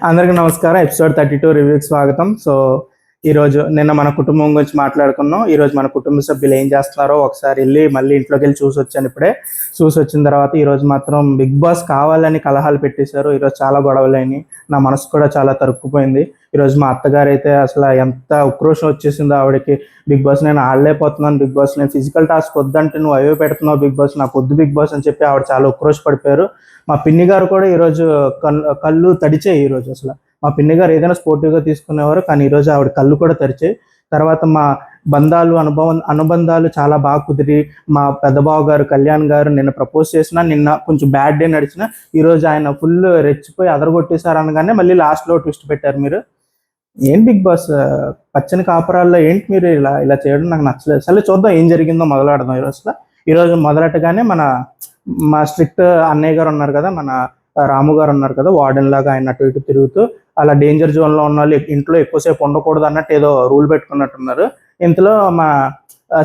అందరికీ నమస్కారం. ఎపిసోడ్ 32 రివ్యూకి స్వాగతం. ఈరోజు నిన్న మన కుటుంబం గురించి మాట్లాడుకున్నాం. ఈరోజు మన కుటుంబ సభ్యులు ఏం చేస్తున్నారో ఒకసారి మళ్ళీ ఇంట్లోకి వెళ్ళి చూసి వచ్చాను. ఇప్పుడే చూసి వచ్చిన తర్వాత ఈరోజు మాత్రం బిగ్ బాస్ కావాలని కలహాలు పెట్టేశారు. ఈరోజు చాలా గొడవలైనవి. నా మనసు కూడా చాలా తరుక్కుపోయింది. ఈరోజు మా అత్తగారు అయితే అసలు ఎంత ఉక్రోషం వచ్చేసిందో ఆవిడకి. బిగ్ బాస్ నేను ఆడలేకపోతున్నాను, బిగ్ బాస్ నేను ఫిజికల్ టాస్క్ వద్దంటే నువ్వు అవే పెడుతున్నావు బిగ్ బాస్, నాకు వద్దు బిగ్ బాస్ అని చెప్పి ఆవిడ చాలా ఉక్రోష పడిపోయారు. మా పిన్ని గారు కూడా ఈరోజు కళ్ళు తడిచాయి. ఈరోజు అసలు మా పిన్ని గారు ఏదైనా స్పోర్టివ్గా తీసుకునేవారు, కానీ ఈరోజు ఆవిడ కళ్ళు కూడా తరిచాయి. తర్వాత మా అనుబంధాలు చాలా బాగా కుదిరి మా పెద్ద బావ గారు కళ్యాణ్ గారు నిన్న ప్రపోజ్ చేసిన, నిన్న కొంచెం బ్యాడ్ డే నడిచిన, ఈరోజు ఆయన ఫుల్ రెచ్చిపోయి అదరగొట్టేశారు అనగానే మళ్ళీ లాస్ట్లో ట్విస్ట్ పెట్టారు. మీరు ఏం బిగ్ బాస్ పచ్చని కాపురాల్లో ఏంటి మీరు ఇలా ఇలా చేయడం నాకు నచ్చలేదు. సరే చూద్దాం ఏం జరిగిందో మొదలాడదాం. ఈరోజు మొదలెట్టగానే మా స్ట్రిక్ట్ అన్నయ్య గారు ఉన్నారు కదా, మన రాము గారు ఉన్నారు కదా, వార్డెన్ లాగా ఆయన అటు ఇటు తిరుగుతూ అలా డేంజర్ జోన్లో ఉన్న వాళ్ళు ఇంట్లో ఎక్కువసేపు ఉండకూడదు అన్నట్టు ఏదో రూల్ పెట్టుకున్నట్టున్నారు. ఇంతలో మా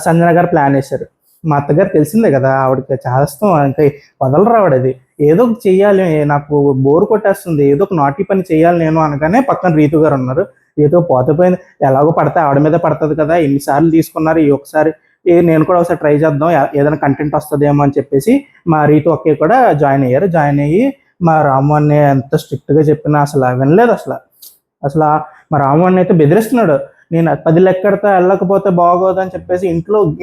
సంజన గారు ప్లాన్ వేశారు. మా అత్తగారు తెలిసిందే కదా, ఆవిడకి చేస్తాం ఇంకా వదలరు ఆవిడది. ఏదో ఒకటి చెయ్యాలి, నాకు బోర్ కొట్టేస్తుంది, ఏదో ఒక నాటి పని చేయాలి నేను అనగానే పక్కన రీతు గారు ఉన్నారు. రీతు పోతే పోయింది, ఎలాగో పడితే ఆవిడ మీద పడుతుంది కదా, ఎన్నిసార్లు తీసుకున్నారు, ఈ ఒకసారి నేను కూడా ఒకసారి ట్రై చేద్దాం ఏదైనా కంటెంట్ వస్తుందేమో అని చెప్పేసి మా రీతు ఒకే కూడా జాయిన్ అయ్యి మా రాము అన్న ఎంత స్ట్రిక్ట్గా చెప్పినా అసలు వినలేదు. అసలు మా రాము అన్న అయితే బెదిరిస్తున్నాడు. నేను 10 లెక్కడితే వెళ్ళకపోతే బాగోదు అని చెప్పేసి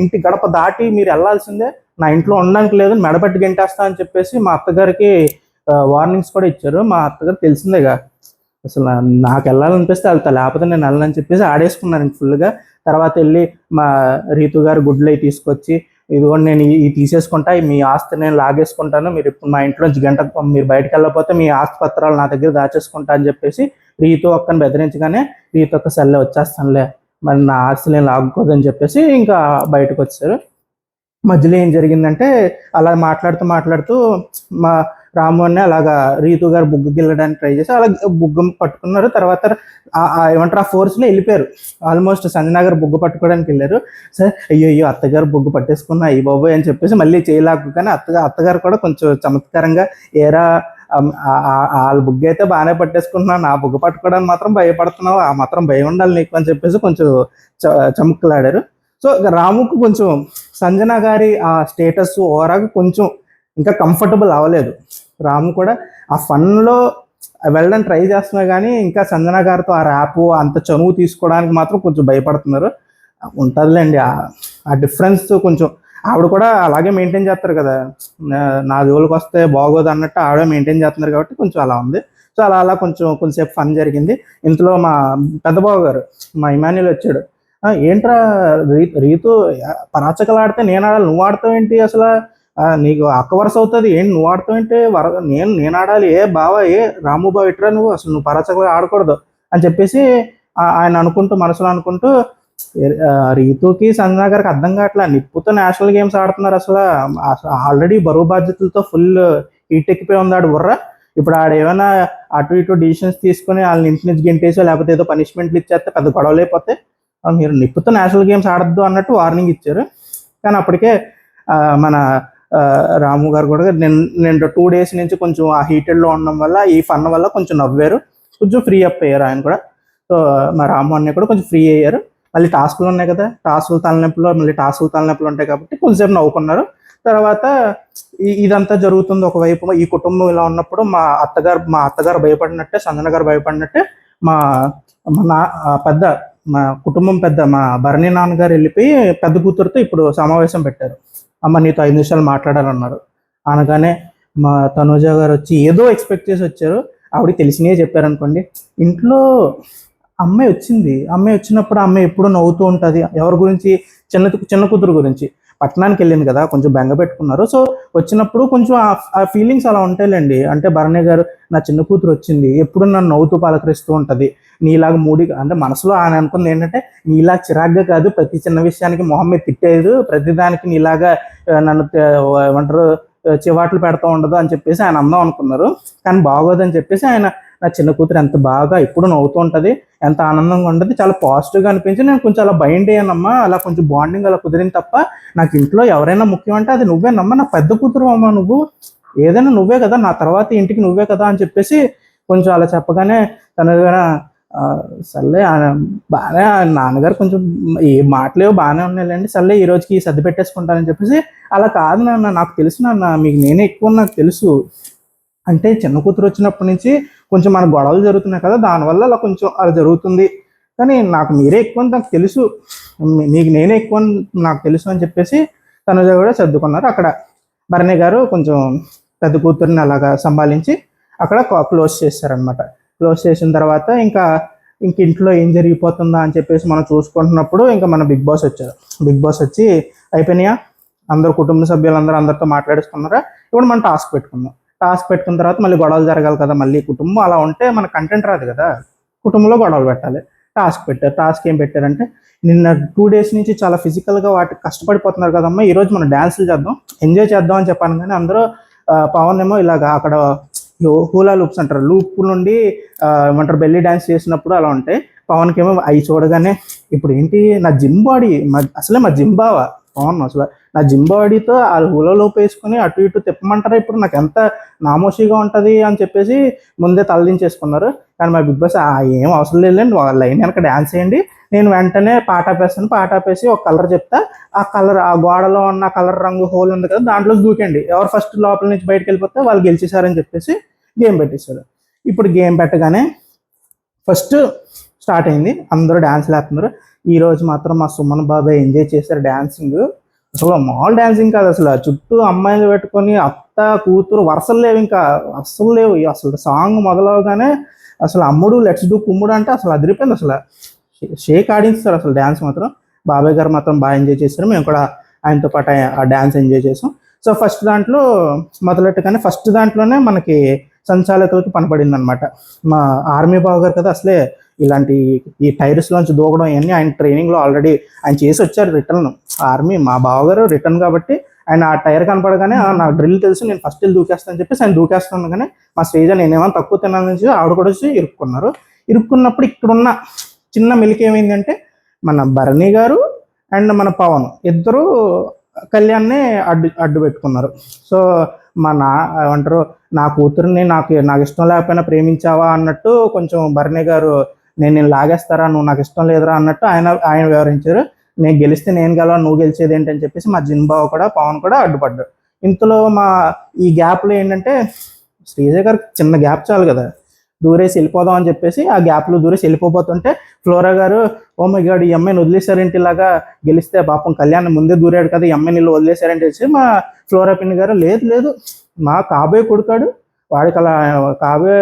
ఇంటి గడప దాటి మీరు వెళ్ళాల్సిందే, నా ఇంట్లో ఉండడానికి లేదు, మెడపట్టి గెంటేస్తా అని చెప్పేసి మా అత్తగారికి వార్నింగ్స్ కూడా ఇచ్చారు. మా అత్తగారు తెలిసిందేగా, అసలు నాకు వెళ్ళాలనిపిస్తే వెళ్తా, లేకపోతే నేను వెళ్ళనని చెప్పేసి ఆడేసుకున్నాను ఫుల్గా. తర్వాత వెళ్ళి మా రీతు గారు గుడ్లు అవి తీసుకొచ్చి, ఇదిగోండి నేను ఈ తీసేసుకుంటా, మీ ఆస్తి నేను లాగేసుకుంటాను, మీరు ఇప్పుడు మా ఇంట్లోంచి మీరు బయటకు వెళ్ళకపోతే మీ ఆస్తి పత్రాలు నా దగ్గర దాచేసుకుంటా అని చెప్పేసి రీతు ఒక్కని బెదిరించగానే, రీతు ఒక్క సర్లే వచ్చేస్తానులే, మరి నా ఆస్తి నేను లాగుకోదని చెప్పేసి ఇంకా బయటకు వచ్చారు. మధ్యలో ఏం జరిగిందంటే అలా మాట్లాడుతూ మా రాము అన్న అలాగా రీతు గారు బుగ్గు గిల్లడానికి ట్రై చేసి అలా బుగ్గ పట్టుకున్నారు. తర్వాత ఏమంటారు ఆ ఫోర్స్లో వెళ్ళిపోయారు. ఆల్మోస్ట్ సంజనా గారు బుగ్గు పట్టుకోవడానికి వెళ్ళారు. సరే అయ్యో అత్తగారు బుగ్గు పట్టేసుకున్నా అయ్యి బాబోయ్ అని చెప్పేసి మళ్ళీ చేయలేకు, కానీ అత్తగారు కూడా కొంచెం చమత్కారంగా ఏరా వాళ్ళ బుగ్గు అయితే బాగానే పట్టేసుకుంటున్నాను, నా బుగ్గు పట్టుకోవడానికి మాత్రం భయపడుతున్నావు, ఆ మాత్రం భయం ఉండాలి నీకు అని చెప్పేసి కొంచెం చమక్కులాడారు. సో రాముకు కొంచెం సంజన గారి ఆ స్టేటస్ ఓవరాగా కొంచెం ఇంకా కంఫర్టబుల్ అవ్వలేదు. రాము కూడా ఆ ఫన్లో వెళ్ళడానికి ట్రై చేస్తున్నా కానీ ఇంకా సంజన గారితో ఆ ర్యాప్ అంత చనువు తీసుకోవడానికి మాత్రం కొంచెం భయపడుతున్నారు. ఉంటుందిలేండి ఆ డిఫరెన్స్. కొంచెం ఆవిడ కూడా అలాగే మెయింటైన్ చేస్తారు కదా, నా జోలికి వస్తే బాగోదు అన్నట్టు ఆవిడ మెయింటైన్ చేస్తున్నారు కాబట్టి కొంచెం అలా ఉంది. సో అలా కొంచెంసేపు ఫన్ జరిగింది. ఇంతలో మా పెద్దబాబు గారు మా ఇమాన్యుల్ వచ్చాడు. ఏంట్రా రీతు పరాచకలు ఆడితే నేను ఆడాలి, నువ్వు ఆడతావు ఏంటి, అసలు నీకు అక్క వరుస అవుతుంది ఏంటి, నువ్వు ఆడతావు ఏంటి, నేను ఆడాలి, ఏ బావా ఏ రాము బావ ఇట్రా, నువ్వు అసలు నువ్వు పరాచకలు ఆడకూడదు అని చెప్పేసి ఆయన మనసులో అనుకుంటూ రీతుకి సంజన గారికి అర్థం కావట్లా, నిప్పుతో నేషనల్ గేమ్స్ ఆడుతున్నారు, అసలు ఆల్రెడీ బరువు బాధ్యతలతో ఫుల్ హీట్ ఎక్కిపోయి ఉంది ఆడు బుర్ర. ఇప్పుడు ఆడ ఏమైనా అటు ఇటు డిసిషన్స్ తీసుకుని వాళ్ళని ఇంటి నుంచి గెంటేసో లేకపోతే ఏదో పనిష్మెంట్లు ఇచ్చేస్తే పెద్ద గొడవలు అయిపోతే, మీరు నిప్పుతో నేషనల్ గేమ్స్ ఆడద్దు అన్నట్టు వార్నింగ్ ఇచ్చారు. కానీ అప్పటికే మన రాము గారు కూడా నేను 2 days నుంచి కొంచెం ఆ హీటెడ్లో ఉండడం వల్ల ఈ ఫన్ వల్ల కొంచెం నవ్వారు, కొంచెం ఫ్రీ అప్ అయ్యారు ఆయన కూడా. సో మా రాము అన్నయ్య కూడా కొంచెం ఫ్రీ అయ్యారు. మళ్ళీ టాస్కులు ఉన్నాయి కదా, టాస్కులు తలనొప్పులు ఉంటాయి కాబట్టి కొంచెంసేపు నవ్వుకున్నారు. తర్వాత ఇదంతా జరుగుతుంది ఒకవైపు. ఈ కుటుంబం ఇలా ఉన్నప్పుడు మా అత్తగారు భయపడినట్టే, సంజన గారు భయపడినట్టే మా కుటుంబం పెద్ద మా భరణి నాన్నగారు వెళ్ళిపోయి పెద్ద కూతురుతో ఇప్పుడు సమావేశం పెట్టారు. అమ్మ నీతో 5 నిమిషాలు మాట్లాడాలన్నారు. అనగానే మా తనూజ గారు వచ్చి ఏదో ఎక్స్పెక్ట్ చేసి వచ్చారు. ఆవిడకి తెలిసినవే చెప్పారనుకోండి. ఇంట్లో అమ్మాయి వచ్చినప్పుడు అమ్మాయి ఎప్పుడు నవ్వుతూ ఉంటుంది. ఎవరి గురించి? చిన్న కూతురు గురించి. పట్టణానికి వెళ్ళింది కదా, కొంచెం బెంగ పెట్టుకున్నారు. సో వచ్చినప్పుడు కొంచెం ఆ ఫీలింగ్స్ అలా ఉంటాయిలేండి. అంటే భరణి గారు నా చిన్న కూతురు వచ్చింది, ఎప్పుడు నన్ను నవ్వుతూ పలకరిస్తూ ఉంటుంది, నీలాగా అంటే మనసులో ఆయన అనుకుంది ఏంటంటే నీలా చిరాగ్గా కాదు, ప్రతి చిన్న విషయానికి మొహం మీద తిట్టేది, ప్రతిదానికి నీలాగా నన్ను ఏమంటారు చివాట్లు పెడతా ఉండదు అని చెప్పేసి ఆయన అందాం అనుకున్నారు. కానీ బాగోదని చెప్పేసి ఆయన నా చిన్న కూతురు ఎంత బాగా ఎప్పుడు నవ్వుతూ ఉంటుంది, ఎంత ఆనందంగా ఉంటుంది, చాలా పాజిటివ్గా అనిపించి నేను కొంచెం అలా బైండ్ అయ్యానమ్మా, అలా కొంచెం బాండింగ్ అలా కుదిరింది తప్ప నాకు ఇంట్లో ఎవరైనా ముఖ్యం అంటే అది నువ్వేనమ్మా, నా పెద్ద కూతురు అమ్మా, నువ్వు ఏదైనా నువ్వే కదా, నా తర్వాత ఇంటికి నువ్వే కదా అని చెప్పేసి కొంచెం అలా చెప్పగానే తను కూడా సర్లే బాగానే నాన్నగారు కొంచెం ఏ మాటలేవు బాగానే ఉన్నాయండి, సర్లే ఈ రోజుకి సర్ది పెట్టేసుకుంటానని చెప్పేసి, అలా కాదు నాన్న, నాకు తెలుసు నాన్న, మీకు నేనే ఎక్కువ నాకు తెలుసు, అంటే చిన్న కూతురు వచ్చినప్పటి నుంచి కొంచెం మన గొడవలు జరుగుతున్నాయి కదా, దానివల్ల అలా కొంచెం అలా జరుగుతుంది, కానీ నాకు మీరే ఎక్కువ అని నాకు తెలుసు, మీకు నేనే ఎక్కువ అని నాకు తెలుసు అని చెప్పేసి తనుజ కూడా సర్దుకున్నారు. అక్కడ భరణి గారు కొంచెం పెద్ద కూతురిని అలాగా సంభాలించి అక్కడ క్లోజ్ చేశారనమాట. క్లోజ్ చేసిన తర్వాత ఇంక ఇంట్లో ఏం జరిగిపోతుందా అని చెప్పేసి మనం చూసుకుంటున్నప్పుడు ఇంకా మన బిగ్ బాస్ వచ్చారు. బిగ్ బాస్ వచ్చి అయిపోయినాయా, అందరు కుటుంబ సభ్యులందరూ అందరితో మాట్లాడేసుకున్నారా, ఇప్పుడు మనం టాస్క్ పెట్టుకుందాం. టాస్క్ పెట్టుకున్న తర్వాత మళ్ళీ గొడవలు జరగాలి కదా, మళ్ళీ కుటుంబం అలా ఉంటే మన కంటెంట్ రాదు కదా, కుటుంబంలో గొడవలు పెట్టాలి. టాస్క్ పెట్టారు. టాస్క్ ఏం పెట్టారంటే, నిన్న 2 days నుంచి చాలా ఫిజికల్గా వాటికి కష్టపడిపోతున్నారు కదమ్మా, ఈరోజు మనం డ్యాన్సులు చేద్దాం, ఎంజాయ్ చేద్దాం అని చెప్పాను. కానీ అందరూ పవన్ ఏమో ఇలాగ అక్కడ హూలా లూప్స్ అంటారు, లూప్ నుండి ఏమంటారు బెల్లీ డ్యాన్స్ చేసినప్పుడు అలా ఉంటాయి. పవన్కి ఏమో అవి చూడగానే ఇప్పుడు ఏంటి నా జిమ్ బాడీ, అసలే మా జిమ్ బావా పవన్, అసలు నా జిమ్ బాడీతో ఆ హూలా లోపు వేసుకుని అటు ఇటు తిప్పమంటారా, ఇప్పుడు నాకు ఎంత నామోషిగా ఉంటుంది అని చెప్పేసి ముందే తలదించేసుకున్నారు. కానీ మా బిగ్ బాస్ ఏం అవసరం లేదండి, లైన్ వెనక డ్యాన్స్ చేయండి, నేను వెంటనే పాట ఆపేస్తాను, పాట ఆపేసి ఒక కలర్ చెప్తా, ఆ కలర్ ఆ గోడలో ఉన్న కలర్ రంగు హోల్ ఉంది కదా దాంట్లో దూకండి, ఎవరు ఫస్ట్ లోపల నుంచి బయటకు వెళ్ళిపోతే వాళ్ళు గెలిచేశారని చెప్పేసి గేమ్ పెట్టేశారు. ఇప్పుడు గేమ్ పెట్టగానే ఫస్ట్ స్టార్ట్ అయింది, అందరూ డ్యాన్స్ వేస్తున్నారు. ఈ రోజు మాత్రం మా సుమన్ బాబాయ్ ఎంజాయ్ చేశారు డ్యాన్సింగ్, అసలు మామూలు డ్యాన్సింగ్ కాదు, అసలు చుట్టూ అమ్మాయిలు పెట్టుకొని అత్త కూతురు వరుసలు లేవు, ఇంకా అస్సలు లేవు. అసలు సాంగ్ మొదలవగానే అసలు అమ్ముడు లెట్స్ డూ కుమ్ముడు అంటే అసలు అదిరిపోయింది, అసలు షేక్ ఆడించారు అసలు డ్యాన్స్ మాత్రం. బాబాయ్ గారు మాత్రం బాగా ఎంజాయ్ చేశారు, మేము కూడా ఆయనతో పాటు ఆ డ్యాన్స్ ఎంజాయ్ చేసాం. సో ఫస్ట్ దాంట్లో మొదలెట్టగానే ఫస్ట్ దాంట్లోనే మనకి సంచాలకులకు పనపడింది అనమాట. మా ఆర్మీ బాబు గారు కదా, అసలే ఇలాంటి ఈ టైర్స్లోంచి దూకడం ఇవన్నీ ఆయన ట్రైనింగ్లో ఆల్రెడీ ఆయన చేసి వచ్చారు రిటర్న్. ఆర్మీ మా బావగారు రిటర్న్ కాబట్టి ఆయన ఆ టైర్ కనపడగానే నా డ్రిల్ తెలుసు, నేను ఫస్ట్ వెళ్ళి దూకేస్తానని చెప్పేసి ఆయన దూకేస్తున్నాను. కానీ మా శ్రీజ నేనేమో తక్కువ తిన్నాను నుంచి ఆవిడ కూడా వచ్చి ఇరుక్కున్నారు. ఇరుక్కున్నప్పుడు ఇక్కడున్న చిన్న మెలిక ఏమైందంటే, మన భరణి గారు అండ్ మన పవన్ ఇద్దరు కళ్యాణ్ని అడ్డు పెట్టుకున్నారు. సో ఏమంటారు, నా కూతుర్ని నాకు ఇష్టం లేకపోయినా ప్రేమించావా అన్నట్టు కొంచెం భరణి గారు నేను లాగేస్తారా, నువ్వు నాకు ఇష్టం లేదురా అన్నట్టు ఆయన వివరించారు. నేను గెలిస్తే నేను గెలవా, నువ్వు గెలిచేది ఏంటని చెప్పేసి మా జిన్బావ కూడా పవన్ కూడా అడ్డుపడ్డాడు. ఇంతలో ఈ గ్యాప్లో ఏంటంటే, శ్రీజ గారికి చిన్న గ్యాప్ చాలు కదా, దూరేసి వెళ్ళిపోదాం అని చెప్పేసి ఆ గ్యాప్లో దూరేసి వెళ్ళిపోతుంటే ఫ్లోరా గారు ఓ మై గాడ్ ఈ అమ్మాయిని వదిలేశారేంటి, ఇలాగా గెలిస్తే పాపం కళ్యాణ్ ముందే దూరాడు కదా, ఈ అమ్మాయిని వీళ్ళు వదిలేశారంటే వచ్చి మా ఫ్లోరా పిన్ని గారు లేదు మా కాబోయే కొడుకాడు, వాడికి అలా కాబోయే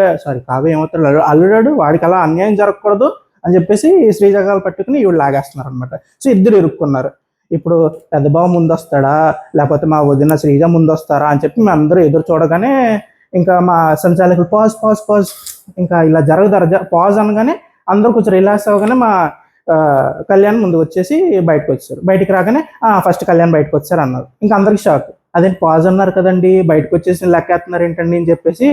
ఏమవుతాడు అల్లుడాడు, వాడికి అలా అన్యాయం జరగకూడదు అని చెప్పేసి శ్రీజగాలు పట్టుకుని ఇవి లాగేస్తున్నారు అనమాట. సో ఇద్దరు ఇరుక్కున్నారు. ఇప్పుడు పెద్ద బావ ముందు వస్తాడా లేకపోతే మా వదిన శ్రీజ ముందు వస్తారా అని చెప్పి మేము అందరూ ఎదురు చూడగానే ఇంకా మా సంచాలకులు పాజ్ ఇంకా ఇలా జరగదు పాజ్ అనగానే అందరూ కొంచెం రిలాక్స్ అవ్వగానే మా కళ్యాణ్ ముందుకు వచ్చేసి బయటకు వచ్చారు. బయటికి రాగానే ఫస్ట్ కళ్యాణ్ బయటకు వచ్చారు అన్నారు. ఇంకా అందరికి షాక్, అదేంటి పాజ్ అన్నారు కదండి బయటకు వచ్చేసి లెక్కేస్తున్నారు ఏంటండి అని చెప్పేసి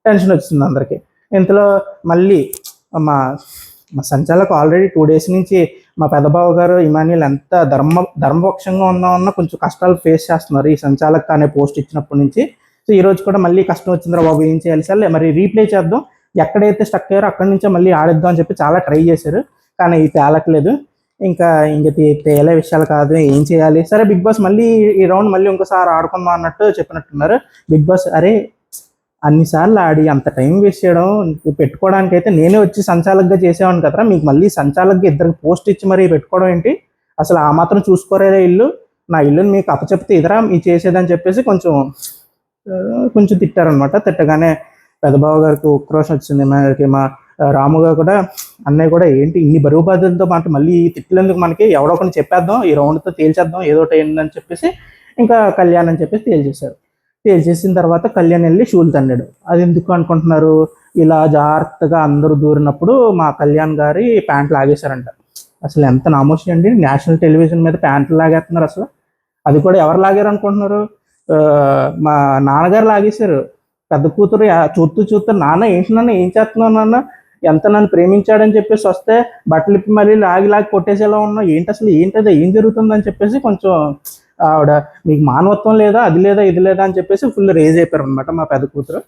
టెన్షన్ వచ్చింది అందరికి. ఇంతలో మళ్ళీ మా సంచాలకు ఆల్రెడీ 2 days నుంచి మా పెద్దబాబు గారు ఇమాన్యుల్ ఎంత ధర్మపక్షంగా ఉన్నా కొంచెం కష్టాలు ఫేస్ చేస్తున్నారు ఈ సంచాలక్ అనే పోస్ట్ ఇచ్చినప్పటి నుంచి. సో ఈ రోజు కూడా మళ్ళీ కష్టం వచ్చిందిరా బాబు, ఏం చేయాలి సార్, మరి రీప్లే చేద్దాం, ఎక్కడైతే స్టక్ అయ్యారో అక్కడి నుంచే మళ్ళీ ఆడిద్దాం అని చెప్పి చాలా ట్రై చేశారు. కానీ ఇది తేలట్లేదు. ఇంకా తేలే విషయాలు కాదు, ఏం చేయాలి, సరే బిగ్ బాస్ మళ్ళీ ఈ రౌండ్ మళ్ళీ ఇంకోసారి ఆడుకుందాం అన్నట్టు చెప్పినట్టున్నారు. బిగ్ బాస్ అరే అన్నిసార్లు ఆడి అంత టైం వేస్ట్ చేయడం పెట్టుకోవడానికి అయితే నేనే వచ్చి సంచాలకుగా చేసేవాడిని కదరా, మీకు మళ్ళీ సంచాలకుగా ఇద్దరికి పోస్ట్ ఇచ్చి మరీ పెట్టుకోవడం ఏంటి, అసలు ఆ మాత్రం చూసుకోరే ఇల్లు, నా ఇల్లుని మీకు అప్పచెప్తే ఇదరా మీ చేసేదని చెప్పేసి కొంచెం తిట్టారనమాట. తిట్టగానే పెద్దబాబు గారికి ఉక్రోషం వచ్చింది. మా రాము గారు కూడా అన్నయ్య కూడా ఏంటి ఇన్ని బరువు బాధ్యతలతో మాట మళ్ళీ తిట్లేందుకు, మనకి ఎవడో ఒకరిని చెప్పేద్దాం ఈ రౌండ్తో తేల్చేద్దాం ఏదో ఒకటి అయిందని చెప్పేసి ఇంకా కళ్యాణ్ అని చెప్పేసి తేల్చేశారు. తేల్చేసిన తర్వాత కళ్యాణ్ వెళ్ళి షూలు తన్నాడు. అది ఎందుకు అనుకుంటున్నారు, ఇలా జాగ్రత్తగా అందరూ దూరినప్పుడు మా కళ్యాణ్ గారి ప్యాంట్ లాగేశారంట. అసలు ఎంత నామోషి అండి, నేషనల్ టెలివిజన్ మీద ప్యాంట్లు లాగేస్తున్నారు. అసలు అది కూడా ఎవరు లాగారు అనుకుంటున్నారు, మా నాన్నగారు లాగేశారు. పెద్ద కూతురు చూస్తూ నాన్న ఏంటి నాన్న ఏం చేస్తున్నావు నాన్న, ఎంత నన్ను ప్రేమించాడని చెప్పేసి వస్తే బట్టలు ఇప్పి మళ్ళీ లాగి కొట్టేసేలా ఉన్నావు ఏంటి, అసలు ఏంటది ఏం జరుగుతుందని చెప్పేసి కొంచెం ఆవిడ మీకు మానవత్వం లేదా, అది లేదా ఇది లేదా అని చెప్పేసి ఫుల్ రేజ్ అయిపోయారు అనమాట మా పెద్ద కూతురు.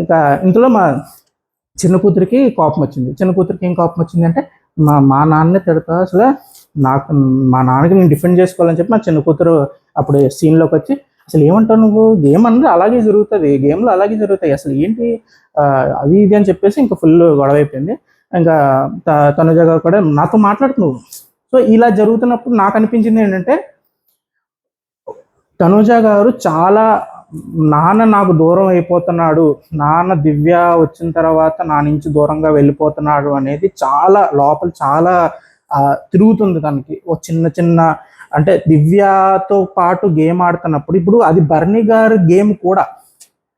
ఇంకా ఇంతలో మా చిన్న కూతురికి కోపం వచ్చింది. చిన్న కూతురికి ఏం కోపం వచ్చింది అంటే మా నాన్నే తిడతా అసలు, నాకు మా నాన్నకి నేను డిఫెండ్ చేసుకోవాలని చెప్పి మా చిన్న కూతురు అప్పుడు సీన్లోకి వచ్చి, అసలు ఏమంటావు నువ్వు, గేమ్ అంటే అలాగే జరుగుతుంది, గేమ్లో అలాగే జరుగుతాయి, అసలు ఏంటి అది ఇది అని చెప్పేసి ఇంకా ఫుల్ గొడవ అయిపోయింది. ఇంకా తనుజ గారు కూడా నాతో మాట్లాడుతున్నావు. సో ఇలా జరుగుతున్నప్పుడు నాకు అనిపించింది ఏంటంటే, తనుజ గారు చాలా, నాన్న నాకు దూరం అయిపోతున్నాడు, నాన్న దివ్య వచ్చిన తర్వాత నా నుంచి దూరంగా వెళ్ళిపోతున్నాడు అనేది చాలా లోపల చాలా తిరుగుతుంది తనకి. ఓ చిన్న చిన్న అంటే దివ్యతో పాటు గేమ్ ఆడుతున్నప్పుడు, ఇప్పుడు అది బర్నీ గారి గేమ్ కూడా,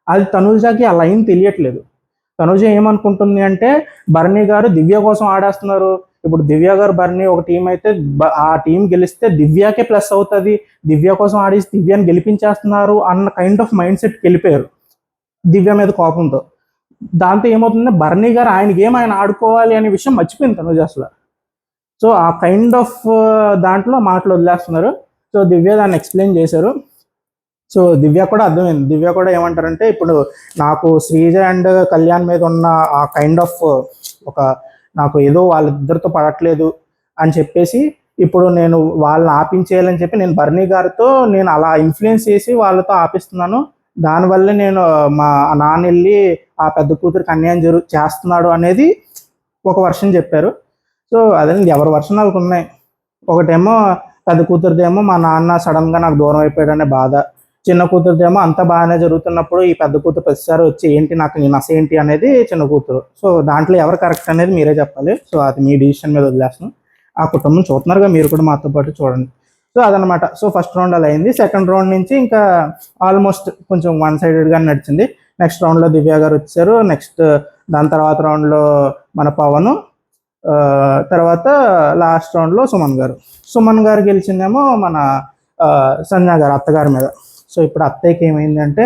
అది తనుజకి ఆ లైన్ తెలియట్లేదు. తనుజ ఏమనుకుంటుంది అంటే బర్నీ గారు దివ్య కోసం ఆడేస్తున్నారు, ఇప్పుడు దివ్య గారు బర్నీ ఒక టీం అయితే ఆ టీం గెలిస్తే దివ్యకే ప్లస్ అవుతుంది, దివ్య కోసం ఆడేసి దివ్యని గెలిపించేస్తున్నారు అన్న కైండ్ ఆఫ్ మైండ్ సెట్కి వెళ్ళిపోయారు దివ్య మీద కోపంతో. దాంతో ఏమవుతుందంటే బర్నీ గారు ఆయన గేమ్ ఆయన ఆడుకోవాలి అనే విషయం మర్చిపోయింది తనుజ అసలు. సో ఆ కైండ్ ఆఫ్ దాంట్లో మాటలు వదిలేస్తున్నారు. సో దివ్య దాన్ని ఎక్స్ప్లెయిన్ చేశారు. సో దివ్య కూడా అర్థమైంది. దివ్య కూడా ఏమంటారంటే, ఇప్పుడు నాకు శ్రీజ అండ్ కళ్యాణ్ మీద ఉన్న ఆ కైండ్ ఆఫ్ ఒక, నాకు ఏదో వాళ్ళిద్దరితో పడట్లేదు అని చెప్పేసి ఇప్పుడు నేను వాళ్ళని ఆపించేయాలని చెప్పి నేను బర్నీ గారితో నేను అలా ఇన్ఫ్లుయెన్స్ చేసి వాళ్ళతో ఆపిస్తున్నాను, దానివల్ల నేను మా నాన్న వెళ్ళి ఆ పెద్ద కూతురికి అన్యాయం చేస్తున్నాడు అనేది ఒక వర్షన్ చెప్పారు. సో అదే ఎవరి వర్షన్ వాళ్ళకు ఉన్నాయి. ఒకటేమో పెద్ద కూతురుదేమో మా నాన్న సడన్గా నాకు దూరం అయిపోయాడనే బాధ, చిన్న కూతురుదేమో అంత బాగానే జరుగుతున్నప్పుడు ఈ పెద్ద కూతురు ప్రతిసారి వచ్చి ఏంటి నాకు నీ నస ఏంటి అనేది చిన్న కూతురు. సో దాంట్లో ఎవరు కరెక్ట్ అనేది మీరే చెప్పాలి. సో అది మీ డిసిషన్ మీద వదిలేస్తున్నాను. ఆ కుటుంబం చూస్తున్నారుగా, మీరు కూడా మాతో పాటు చూడండి. సో అదనమాట. సో ఫస్ట్ రౌండ్ అలా అయింది. సెకండ్ రౌండ్ నుంచి ఇంకా ఆల్మోస్ట్ కొంచెం వన్ సైడెడ్గా నడిచింది. నెక్స్ట్ రౌండ్లో దివ్య గారు వచ్చారు. నెక్స్ట్ దాని తర్వాత రౌండ్లో మన పవన్, తర్వాత లాస్ట్ రౌండ్లో సుమన్ గారు గెలిచిందేమో మన సంజన గారు అత్తగారి మీద. సో ఇప్పుడు అత్తయ్యకి ఏమైందంటే,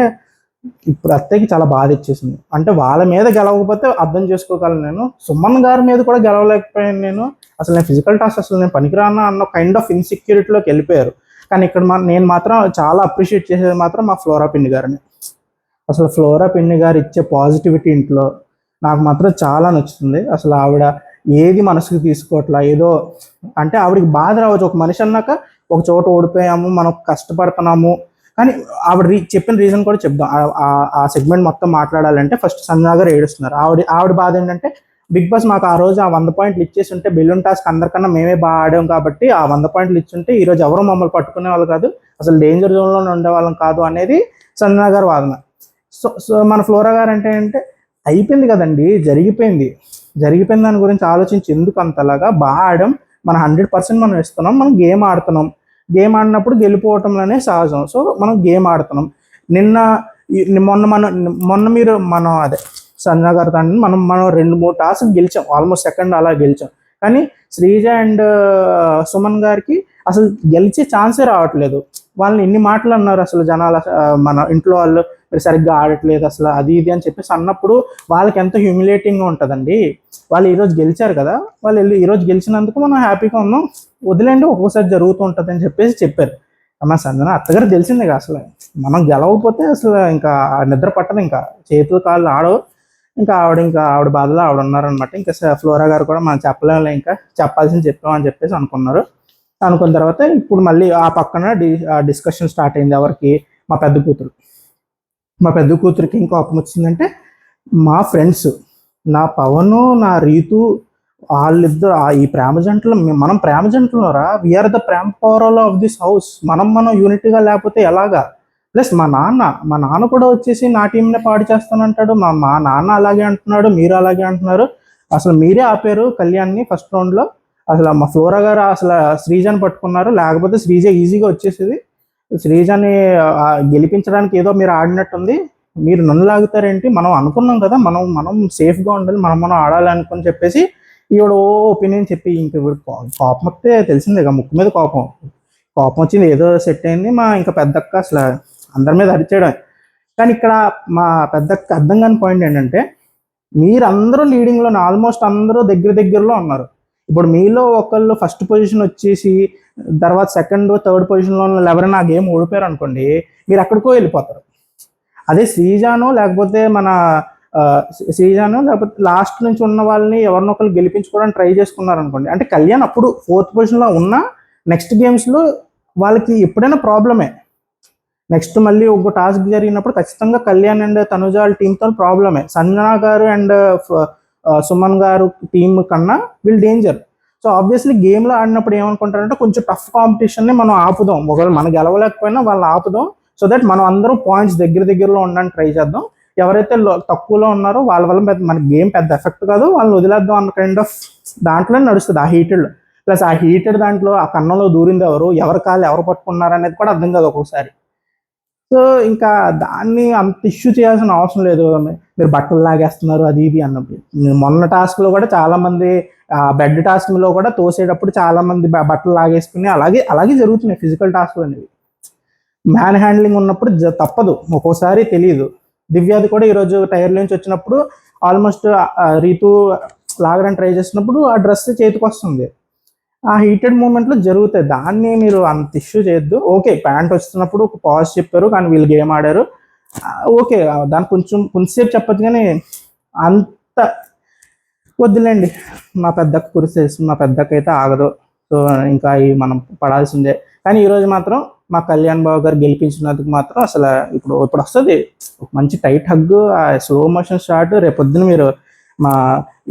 ఇప్పుడు అత్తయ్యకి చాలా బాధ ఇచ్చేసింది. అంటే వాళ్ళ మీద గెలవకపోతే అర్థం చేసుకోగలను నేను, సుమన్ గారి మీద కూడా గెలవలేకపోయాను నేను, అసలు నేను ఫిజికల్ టాస్క్ అసలు నేను పనికిరానా అన్న కైండ్ ఆఫ్ ఇన్సెక్యూరిటీలోకి వెళ్ళిపోయారు. కానీ ఇక్కడ నేను మాత్రం చాలా అప్రిషియేట్ చేసేది మాత్రం మా ఫ్లోరా పిన్ని గారిని. అసలు ఫ్లోరా పిన్ని గారు ఇచ్చే పాజిటివిటీ ఇంట్లో నాకు మాత్రం చాలా నచ్చుతుంది. అసలు ఆవిడ ఏది మనసుకు తీసుకోవట్లా, ఏదో అంటే ఆవిడకి బాధ రావచ్చు, ఒక మనిషి అన్నాక ఒక చోట ఓడిపోయాము, మనం కష్టపడుతున్నాము, కానీ ఆవిడ చెప్పిన రీజన్ కూడా చెప్దాం. ఆ సెగ్మెంట్ మొత్తం మాట్లాడాలంటే ఫస్ట్ సంజన గారు ఏడుస్తున్నారు. ఆవిడ బాధ ఏంటంటే, బిగ్ బాస్ మాకు ఆ రోజు ఆ 100 పాయింట్లు ఇచ్చేసి ఉంటే బెలూన్ టాస్క్ అందరికన్నా మేమే బాగా ఆడాం కాబట్టి ఆ 100 పాయింట్లు ఇచ్చుంటే ఈరోజు ఎవరు మమ్మల్ని పట్టుకునే వాళ్ళు కాదు, అసలు డేంజర్ జోన్లోనే ఉండేవాళ్ళం కాదు అనేది సంజన గారు వాదన. సో మన ఫ్లోరా గారు అంటే అయిపోయింది కదండి, జరిగిపోయింది దాని గురించి ఆలోచించి ఎందుకు అంతలాగా, బాగా ఆడాం, మనం 100% మనం ఇస్తున్నాం, మనం గేమ్ ఆడుతున్నాం, గేమ్ ఆడినప్పుడు గెలిపోవటంలోనే సహజం. సో మనం గేమ్ ఆడుతున్నాం. మొన్న మీరు అదే సంజన గారితో మనం 2-3 టాస్క్ గెలిచాం, ఆల్మోస్ట్ సెకండ్ అలా గెలిచాం. కానీ శ్రీజ అండ్ సుమన్ గారికి అసలు గెలిచే ఛాన్సే రావట్లేదు. వాళ్ళని ఎన్ని మాటలు అన్నారు అసలు జనాలు, మన ఇంట్లో వాళ్ళు మీరు సరిగ్గా ఆడట్లేదు అసలు అది ఇది అని చెప్పేసి అన్నప్పుడు వాళ్ళకి ఎంత హ్యూమిలేటింగ్గా ఉంటుందండి. వాళ్ళు ఈరోజు గెలిచారు కదా, వాళ్ళు ఈరోజు గెలిచినందుకు మనం హ్యాపీగా ఉన్నాం, వదిలేండి ఒక్కోసారి జరుగుతూ ఉంటుంది అని చెప్పేసి చెప్పారు. అమ్మ సంజన అత్తగారు తెలిసిందే కదా, అసలు మనం గెలవకపోతే అసలు ఇంకా నిద్ర పట్టదు, ఇంకా చేతులు కాళ్ళు ఆడవు, ఇంకా ఆవిడ బాధలో ఆవిడ ఉన్నారనమాట. ఇంకా ఫ్లోరా గారు కూడా మనం చెప్పలేము, ఇంకా చెప్పాల్సింది చెప్పామని చెప్పేసి అనుకున్నారు. అనుకున్న తర్వాత ఇప్పుడు మళ్ళీ ఆ పక్కన డిస్కషన్ స్టార్ట్ అయింది. ఎవరికి? మా పెద్ద కూతురికి ఏం కోపం వచ్చిందంటే, మా ఫ్రెండ్స్ నా పవను నా రీతు వాళ్ళిద్దరు ఈ ప్రేమ జంటలు, మనం ప్రేమ జంటలోరా, వీఆర్ ద ప్రేమ పవర్ ఆఫ్ దిస్ హౌస్, మనం యూనిట్గా లేకపోతే ఎలాగా? ప్లస్ మా నాన్న కూడా వచ్చేసి నా టీంనే పాడు చేస్తానంటాడు, మా నాన్న అలాగే అంటున్నాడు, మీరు అలాగే అంటున్నారు, అసలు మీరే ఆపారు కళ్యాణ్ని ఫస్ట్ రౌండ్లో, అసలు మా ఫ్లోరా గారు అసలు శ్రీజని పట్టుకున్నారు, లేకపోతే శ్రీజ ఈజీగా వచ్చేసేది, శ్రీజని గెలిపించడానికి ఏదో మీరు ఆడినట్టుంది, మీరు నన్ను లాగుతారేంటి, మనం అనుకున్నాం కదా, మనం సేఫ్గా ఉండాలి, మనం ఆడాలి అనుకుని చెప్పేసి ఈవిడ ఒపీనియన్ చెప్పి, ఇంక కోపం వస్తే తెలిసిందే కదా, ముక్కు మీద కోపం వచ్చింది, ఏదో సెట్ అయింది. ఇంకా పెద్దక్క అసలు అందరి మీద అరిచేయడం. కానీ ఇక్కడ మా పెద్దక్క అర్థం కాని పాయింట్ ఏంటంటే, మీరందరూ లీడింగ్లో ఆల్మోస్ట్ అందరూ దగ్గరలో ఉన్నారు. ఇప్పుడు మీలో ఒకళ్ళు ఫస్ట్ పొజిషన్ వచ్చేసి తర్వాత సెకండ్ థర్డ్ పొజిషన్లో ఉన్న ఎవరైనా ఆ గేమ్ ఓడిపోయారు అనుకోండి, మీరు ఎక్కడికో వెళ్ళిపోతారు. అదే శ్రీజానో లేకపోతే మన శ్రీజాను లేకపోతే లాస్ట్ నుంచి ఉన్న వాళ్ళని ఎవరినొకరు గెలిపించుకోవడానికి ట్రై చేసుకున్నారు అనుకోండి, అంటే కళ్యాణ్ అప్పుడు 4th పొజిషన్లో ఉన్న నెక్స్ట్ గేమ్స్లో వాళ్ళకి ఎప్పుడైనా ప్రాబ్లమే. నెక్స్ట్ మళ్ళీ ఒక టాస్క్ జరిగినప్పుడు ఖచ్చితంగా కళ్యాణ్ అండ్ తనుజ వాళ్ళ టీంతో ప్రాబ్లమే. సంజన గారు అండ్ సుమన్ గారు టీం కన్నా వీళ్ళు డేంజర్. సో ఆబ్వియస్లీ గేమ్లో ఆడినప్పుడు ఏమనుకుంటారంటే కొంచెం టఫ్ కాంపిటీషన్ని మనం ఆపుదాం, ఒకవేళ మనం గెలవలేకపోయినా వాళ్ళని ఆపుదాం, సో దట్ మనం అందరం పాయింట్స్ దగ్గరలో ఉండడానికి ట్రై చేద్దాం. ఎవరైతే తక్కువలో ఉన్నారో వాళ్ళ వల్ల మన గేమ్ పెద్ద ఎఫెక్ట్ కాదు, వాళ్ళని వదిలేద్దాం అన్న కైండ్ ఆఫ్ దాంట్లోనే నడుస్తుంది. ఆ హీటెడ్ ప్లస్ ఆ హీటెడ్ దాంట్లో ఆ కన్నంలో దూరింది ఎవరు కాళ్ళు ఎవరు పట్టుకున్నారు అనేది కూడా అర్థం కాదు ఒక్కొక్కసారి. సో ఇంకా దాన్ని అంత ఇష్యూ చేయాల్సిన అవసరం లేదు. మీరు బట్టలు లాగేస్తున్నారు అది ఇది అన్నప్పుడు, మొన్న టాస్క్లో కూడా చాలా మంది బెడ్ టాస్క్లో కూడా తోసేటప్పుడు చాలా మంది బట్టలు లాగేసుకుని అలాగే జరుగుతున్నాయి ఫిజికల్ టాస్క్లు అనేవి. మ్యాన్ హ్యాండ్లింగ్ ఉన్నప్పుడు తప్పదు, ఒక్కోసారి తెలియదు. దివ్యాది కూడా ఈరోజు టైర్ నుంచి వచ్చినప్పుడు ఆల్మోస్ట్ రీతు లాగడానికి ట్రై చేసినప్పుడు ఆ డ్రెస్ చేతికి వస్తుంది. ఆ హీటెడ్ మూమెంట్లో జరుగుతాయి, దాన్ని మీరు అంత ఇష్యూ చేయొద్దు. ఓకే, ప్యాంట్ వస్తున్నప్పుడు ఒక పాజ్ చెప్పారు కానీ వీళ్ళు గేమ్ ఆడారు, ఓకే, దాన్ని కొంచెంసేపు చెప్పచ్చు కానీ అంత వద్దులేండి. మా పెద్దకు కురిసేసి మా పెద్దకైతే ఆగదు. సో ఇంకా మనం పడాల్సిందే. కానీ ఈరోజు మాత్రం మా కళ్యాణ్ బాబు గారు గెలిపించినందుకు మాత్రం అసలు ఇప్పుడు వస్తుంది ఒక మంచి tight hug, slow motion shot. రేపొద్దున మీరు మా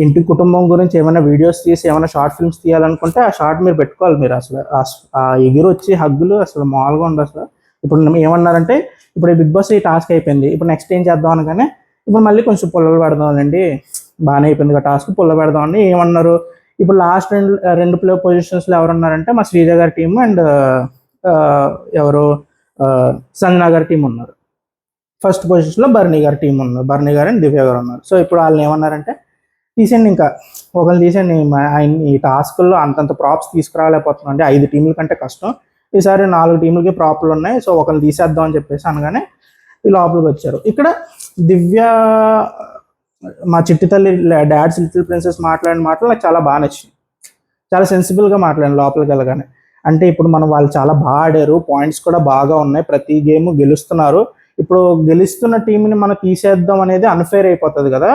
ఇంటి కుటుంబం గురించి ఏమైనా వీడియోస్ తీసి ఏమైనా షార్ట్ ఫిల్మ్స్ తీయాలనుకుంటే ఆ షార్ట్ మీరు పెట్టుకోవాలి. మీరు అసలు ఆ ఎగిరి వచ్చి హగ్గులు అసలు మామూలుగా ఉండదు అసలు. ఇప్పుడు ఏమన్నారంటే ఇప్పుడు బిగ్ బాస్ ఈ టాస్క్ అయిపోయింది, ఇప్పుడు నెక్స్ట్ ఏం చేద్దాం అనగానే ఇప్పుడు మళ్ళీ కొంచెం పుల్లలు పెడదామండి, బాగానే అయిపోయింది టాస్క్, పుల్ల పెడదామని ఏమన్నారు. ఇప్పుడు లాస్ట్ రెండు పొజిషన్స్లో ఎవరున్నారంటే మా శ్రీజ గారి టీము అండ్ ఎవరు సంజన గారి టీం ఉన్నారు. ఫస్ట్ పొజిషన్లో బర్నీ గారి టీం ఉన్నారు, బర్నీ గారు అండ్ దివ్య గారు ఉన్నారు. సో ఇప్పుడు వాళ్ళని ఏమన్నారంటే తీసేయండి, ఇంకా ఒకరిని తీసేయండి, ఆయన ఈ టాస్కుల్లో అంతంత ప్రాప్స్ తీసుకురాలేకపోతున్నాం అండి, 5 టీంల కంటే కష్టం, ఈసారి 4 టీంలకి ప్రాప్లు ఉన్నాయి, సో ఒకరిని తీసేద్దాం అని చెప్పేసి అనగానే ఈ లోపలికి వచ్చారు. ఇక్కడ దివ్య మా చిట్టి తల్లి డాడ్స్ లిటిల్ ప్రిన్సెస్ మాట్లాడిన మాటలు నాకు చాలా బాగా నచ్చింది, చాలా సెన్సిబుల్గా మాట్లాడాను లోపలికి వెళ్ళగానే. అంటే ఇప్పుడు వాళ్ళు చాలా బాగా ఆడారు, పాయింట్స్ కూడా బాగా ఉన్నాయి, ప్రతి గేమ్ గెలుస్తున్నారు, ఇప్పుడు గెలుస్తున్న టీంని మనం తీసేద్దాం అనేది అన్ఫేర్ అయిపోతుంది కదా.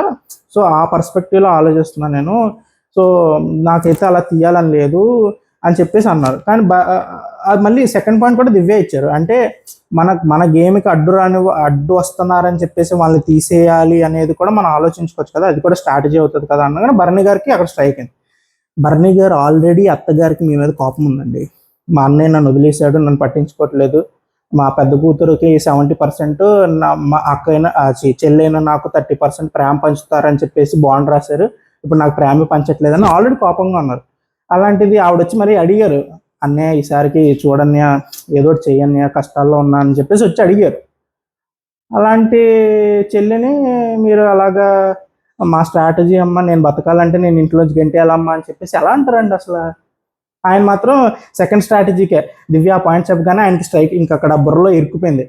సో ఆ పర్స్పెక్టివ్లో ఆలోచిస్తున్నాను నేను. సో నాకైతే అలా తీయాలని లేదు అని చెప్పేసి అన్నారు. కానీ అది మళ్ళీ సెకండ్ పాయింట్ కూడా దివ్య ఇచ్చారు, అంటే మన గేమ్కి అడ్డు వస్తున్నారని చెప్పేసి వాళ్ళని తీసేయాలి అనేది కూడా మనం ఆలోచించుకోవచ్చు కదా, అది కూడా స్ట్రాటజీ అవుతుంది కదా అన్నగానే బర్నీ గారికి అక్కడ స్ట్రైక్ అయింది. బర్నీ గారు ఆల్రెడీ అత్తగారికి మీ మీద కోపం ఉందండి, మా అన్నయ్య నన్ను వదిలేశాడు, నన్ను పట్టించుకోవట్లేదు, మా పెద్ద కూతురుకి 70%, మా అక్కైనా చెల్లైనా నాకు 30% ప్రేమ పంచుతారని చెప్పేసి బాండ్ రాశారు, ఇప్పుడు నాకు ప్రేమ పంచట్లేదని ఆల్రెడీ కోపంగా ఉన్నారు. అలాంటిది ఆవిడొచ్చి మరి అడిగారు, అన్నయ్య ఈసారికి చూడన్నయ్య ఏదో ఒకటి చెయ్యన్నయ్య కష్టాల్లో ఉన్నా అని చెప్పేసి వచ్చి అడిగారు. అలాంటి చెల్లిని మీరు అలాగా మా స్ట్రాటజీ అమ్మ, నేను బతకాలంటే నేను ఇంట్లోంచి గెంటేయాలమ్మా అని చెప్పేసి ఎలా అంటారండి అసలు. ఆయన మాత్రం సెకండ్ స్ట్రాటజీకే దివ్య పాయింట్స్ చెప్పగానే ఆయనకి స్ట్రైక్ ఇంకా అక్కడ బుర్రలో ఇరుక్కుపోయింది.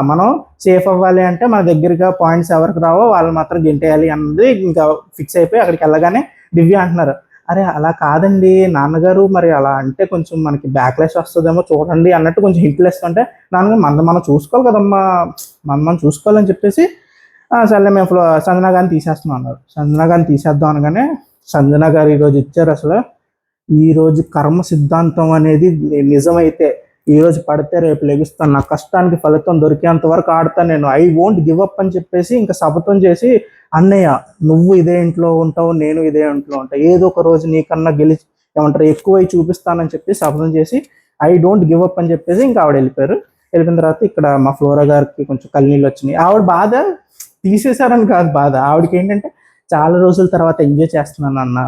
మనం సేఫ్ అవ్వాలి అంటే మన దగ్గరగా పాయింట్స్ ఎవరికి రావో వాళ్ళు మాత్రం గెంటేయాలి అన్నది ఇంకా ఫిక్స్ అయిపోయి అక్కడికి వెళ్ళగానే దివ్య అంటున్నారు, అరే అలా కాదండి నాన్నగారు, మరి అలా అంటే కొంచెం మనకి బ్యాక్లాష్ వస్తుందేమో చూడండి అన్నట్టు కొంచెం హింట్లు వేస్తుంటే, నాన్నగారు మనం చూసుకోవాలి కదమ్మా, మనం చూసుకోవాలని చెప్పేసి సరే మేము సంజన గారిని తీసేస్తున్నాం అన్నారు. సంజన గారిని తీసేద్దాం అనగానే సంజన గారు ఈరోజు ఇచ్చారు అసలు. ఈరోజు కర్మ సిద్ధాంతం అనేది నిజమైతే ఈరోజు పడితే రేపు లెగుస్తాను, నా కష్టానికి ఫలితం దొరికేంత వరకు ఆడతాను నేను, ఐ వోంట్ గివ్ అప్ అని చెప్పేసి ఇంకా శపథం చేసి, అన్నయ్య నువ్వు ఇదే ఇంట్లో ఉంటావు, నేను ఇదే ఇంట్లో ఉంటాను, ఏదో ఒక రోజు నీకన్నా ఏమంటారు ఎక్కువై చూపిస్తానని చెప్పి శపథం చేసి ఐ డోంట్ గివ్ అప్ అని చెప్పేసి ఇంకా ఆవిడ వెళ్ళిపోయారు. వెళ్ళిన తర్వాత ఇక్కడ మా ఫ్లోరా గారికి కొంచెం కళ్ళనీళ్ళు వచ్చినాయి. ఆవిడ బాధ తీసేశారని కాదు, బాధ ఆవిడకి ఏంటంటే చాలా రోజుల తర్వాత ఎంజాయ్ చేస్తున్నాను అన్న,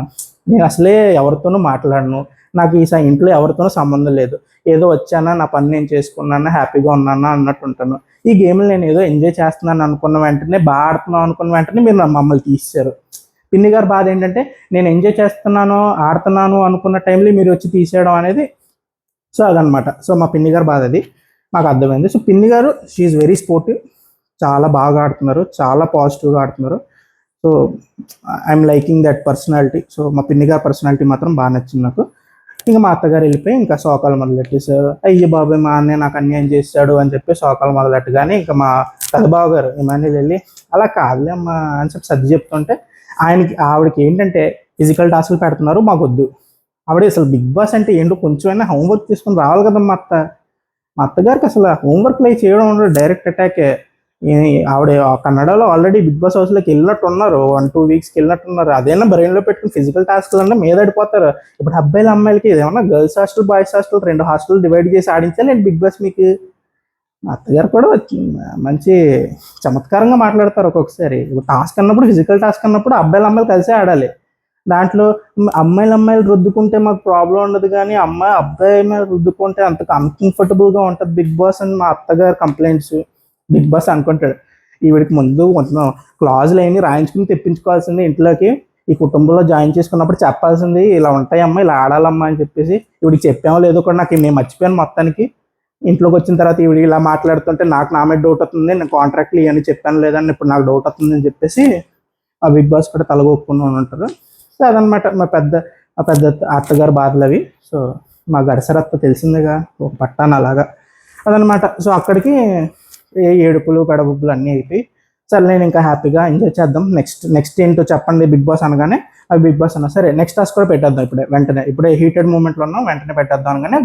నేను అసలే ఎవరితోనూ మాట్లాడను, నాకు ఈ ఇంట్లో ఎవరితోనూ సంబంధం లేదు, ఏదో వచ్చానా నా పని నేను చేసుకున్నానా హ్యాపీగా ఉన్నానా అన్నట్టు ఉంటాను, ఈ గేమ్లో నేను ఏదో ఎంజాయ్ చేస్తున్నాను అనుకున్న వెంటనే బాగా ఆడుతున్నాను అనుకున్న వెంటనే మీరు మమ్మల్ని తీసేశారు. పిన్ని గారు బాధ ఏంటంటే నేను ఎంజాయ్ చేస్తున్నాను ఆడుతున్నాను అనుకున్న టైంలో మీరు వచ్చి తీసేయడం అనేది. సో అదనమాట. సో మా పిన్ని గారు బాధ అది మాకు అర్థమైంది. సో పిన్ని గారు షీఈ్ వెరీ స్పోర్టివ్, చాలా బాగా ఆడుతున్నారు, చాలా పాజిటివ్గా ఆడుతున్నారు. So I'm liking that personality. So మా పిన్ని గారి పర్సనాలిటీ మాత్రం బాగా నచ్చింది నాకు. ఇంకా మా అత్తగారు వెళ్ళిపోయి ఇంకా శోకాలు మొదలెట్టేశారు, అయ్యో బాబాయ్ మా అన్నయ్య నాకు అన్యాయం చేశాడు అని చెప్పి శోకాలు మొదలెట్టగానే ఇంకా మా పెద్ద బావ గారు ఇమాన్యుల్ వెళ్ళి అలా కాదులే అమ్మా అని చెప్పి సర్ది చెప్తుంటే ఆవిడకి ఏంటంటే ఫిజికల్ టాస్క్లు పెడుతున్నారు మాకు వద్దు. ఆవిడ అసలు బిగ్ బాస్ అంటే ఏంటో కొంచెమైనా హోంవర్క్ తీసుకుని రావాలి కదా మా అత్తగారికి అసలు హోంవర్క్ లైక్ చేయడం ఉండదు, డైరెక్ట్ అటాకే. ఆవిడ కన్నడలో ఆల్రెడీ బిగ్ బాస్ హౌస్లోకి వెళ్ళినట్టు ఉన్నారు, 1-2 వీక్స్కి వెళ్ళినట్టున్నారు. అదేనా బ్రెయిన్లో పెట్టుకుని ఫిజికల్ టాస్క్లు అంటే మీదడిపోతారు. ఇప్పుడు అబ్బాయిలు అమ్మాయిలకి ఇదేమన్నా girls hostel boys hostel 2 hostel divide చేసి ఆడించాలి బిగ్ బాస్ మీకు. మా అత్తగారు కూడా మంచి చమత్కారంగా మాట్లాడతారు ఒక్కొక్కసారి. టాస్క్ అన్నప్పుడు ఫిజికల్ టాస్క్ అన్నప్పుడు అబ్బాయిలు అమ్మాయిలు కలిసే ఆడాలి. దాంట్లో అమ్మాయిలు రుద్దుకుంటే మాకు ప్రాబ్లం ఉండదు, కానీ అబ్బాయి మీద రుద్దుకుంటే అంత అన్కంఫర్టబుల్గా ఉంటుంది బిగ్ బాస్ అని మా అత్తగారు కంప్లైంట్స్. బిగ్ బాస్ అనుకుంటాడు ఈవిడికి ముందు కొంచెం క్లాజులు అయినా రాయించుకుని తెప్పించుకోవాల్సింది ఇంట్లోకి. ఈ కుటుంబంలో జాయిన్ చేసుకున్నప్పుడు చెప్పాల్సింది ఇలా ఉంటాయమ్మా, ఇలా ఆడాలమ్మా అని చెప్పేసి. ఈవిడికి చెప్పామో లేదో కూడా నాకు నేను మర్చిపోయాను మొత్తానికి. ఇంట్లోకి వచ్చిన తర్వాత ఈవిడ ఇలా మాట్లాడుతుంటే నా మీద డౌట్ అవుతుంది, నేను కాంట్రాక్ట్లు ఇవన్నీ చెప్పాను లేదని ఇప్పుడు నాకు డౌట్ అవుతుంది అని చెప్పేసి ఆ బిగ్ బాస్ కూడా తలగొక్కుని ఉంటారు. సో అదనమాట మా పెద్ద అత్తగారు బాధలు అవి. సో మా గడసరత్త తెలిసిందిగా ఒక పట్టాను అలాగా అదనమాట. సో అక్కడికి ఏడుపులు గడబుబ్బులు అన్నీ అయిపోయి సరే నేను ఇంకా హ్యాపీగా ఎంజాయ్ చేద్దాం. నెక్స్ట్ ఏంటో చెప్పండి బిగ్ బాస్ అనగానే అవి బిగ్ బాస్ అన్నా సరే నెక్స్ట్ టాస్క్ కూడా పెట్టేద్దాం ఇప్పుడే హీటెడ్ మూమెంట్లో ఉన్నాం, వెంటనే పెట్టేద్దాం అనగానే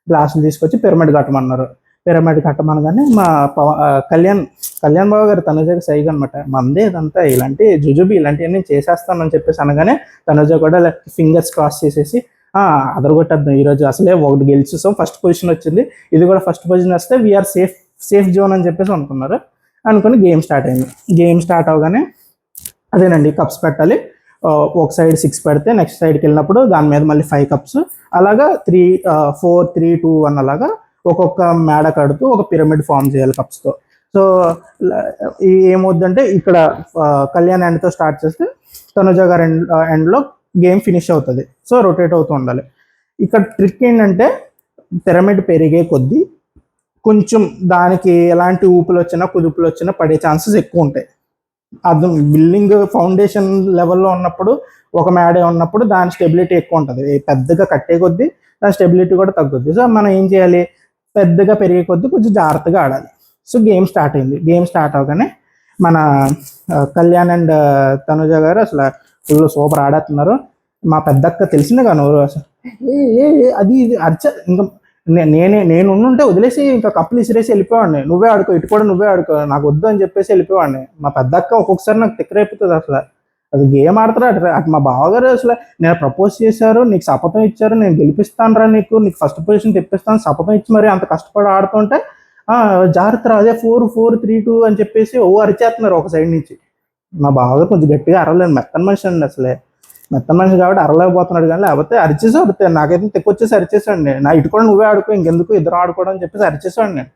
గ్లాసులు తీసుకొచ్చి పిరమిడ్ కట్టమన్నారు. పిరమిడ్ కట్టమనగానే మా కళ్యాణ్ బాబు గారు తనుజకి సైగా అనమాట, మందే ఇదంతా ఇలాంటి జుజుబి ఇలాంటివన్నీ చేసేస్తానని చెప్పేసి అనగానే తనుజ కూడా ఫింగర్స్ క్రాస్ చేసేసి అదరగొట్టేద్దాం ఈరోజు అసలే ఒకటి గెలిచేసాం, ఫస్ట్ పొజిషన్ వచ్చింది, ఇది కూడా ఫస్ట్ పొజిషన్ వస్తే వీఆర్ సేఫ్ జోన్ అని చెప్పేసి అనుకుని గేమ్ స్టార్ట్ అయింది. గేమ్ స్టార్ట్ అవగానే అదేనండి కప్స్ పెట్టాలి. ఒక సైడ్ 6 పెడితే నెక్స్ట్ సైడ్కి వెళ్ళినప్పుడు దాని మీద మళ్ళీ 5 కప్స్, అలాగా 3, 4, 3, 2, 1 అలాగా ఒక్కొక్క మేడ కడుతూ ఒక పిరమిడ్ ఫామ్ చేయాలి కప్స్తో. సో ఏమవుద్దంటే ఇక్కడ కళ్యాణ్ ఎండ్తో స్టార్ట్ చేస్తే తనుజ గారి ఎండ్లో గేమ్ ఫినిష్ అవుతుంది. సో రొటేట్ అవుతూ ఉండాలి. ఇక్కడ ట్రిక్ ఏంటంటే పిరమిడ్ పెరిగే కొద్దీ కొంచెం దానికి ఎలాంటి ఊపులు వచ్చినా కుదుపులు వచ్చినా పడే ఛాన్సెస్ ఎక్కువ ఉంటాయి. అది బిల్డింగ్ ఫౌండేషన్ లెవెల్లో ఉన్నప్పుడు ఒక మేడే ఉన్నప్పుడు దాని స్టెబిలిటీ ఎక్కువ ఉంటుంది, పెద్దగా కట్టే కొద్దీ దాని స్టెబిలిటీ కూడా తగ్గుద్ది. సో మనం ఏం చేయాలి, పెద్దగా పెరిగే కొద్దీ కొంచెం జాగ్రత్తగా ఆడాలి. సో గేమ్ స్టార్ట్ అయింది. గేమ్ స్టార్ట్ అవగానే మన కళ్యాణ్ అండ్ తనుజ గారు అసలు ఫుల్ సూపర్ ఆడేస్తున్నారు. మా పెద్దక్క తెలిసిందే కదా నోరు అసలు అది ఇంకా నేను ఉంటే వదిలేసి ఇంకా కప్పులు ఇసిరేసి వెళ్ళిపోవాడిని, నువ్వే ఆడుకో ఇటు కూడా నువ్వే ఆడుకో నాకు వద్దు అని చెప్పేసి వెళ్ళిపోవాడిని. మా పెద్దక్క ఒక్కొక్కసారి నాకు తిక్కరైపోతుంది అసలు. అది గేమ్ ఆడతారు అటు మా బావగారు అసలు నేను ప్రపోజ్ చేశారు, నీకు శపథం ఇచ్చారు, నేను గెలిపిస్తాను రా, నీకు ఫస్ట్ పొజిషన్ తెప్పిస్తాను శపథం ఇచ్చి మరి అంత కష్టపడి ఆడుతుంటే జాగ్రత్త అదే 4, 4, 3, 2 అని చెప్పేసి అరిచేస్తున్నారు ఒక సైడ్ నుంచి. మా బావగారు కొంచెం గట్టిగా అరవలేదు, మెత్తన మనిషి అండి అసలే, మెత్తన మనిషి కాబట్టి అరలేకపోతున్నాడు, కానీ లేకపోతే అరిచేసి అడుగుతాను. నాకైతే తెక్కొచ్చేసి అరిచేసాడు, నా ఇటు కూడా నువ్వే ఆడుకో ఇంకెందుకు ఇద్దరు ఆడుకోవడం అని చెప్పేసి అరిచేసాడు నేను.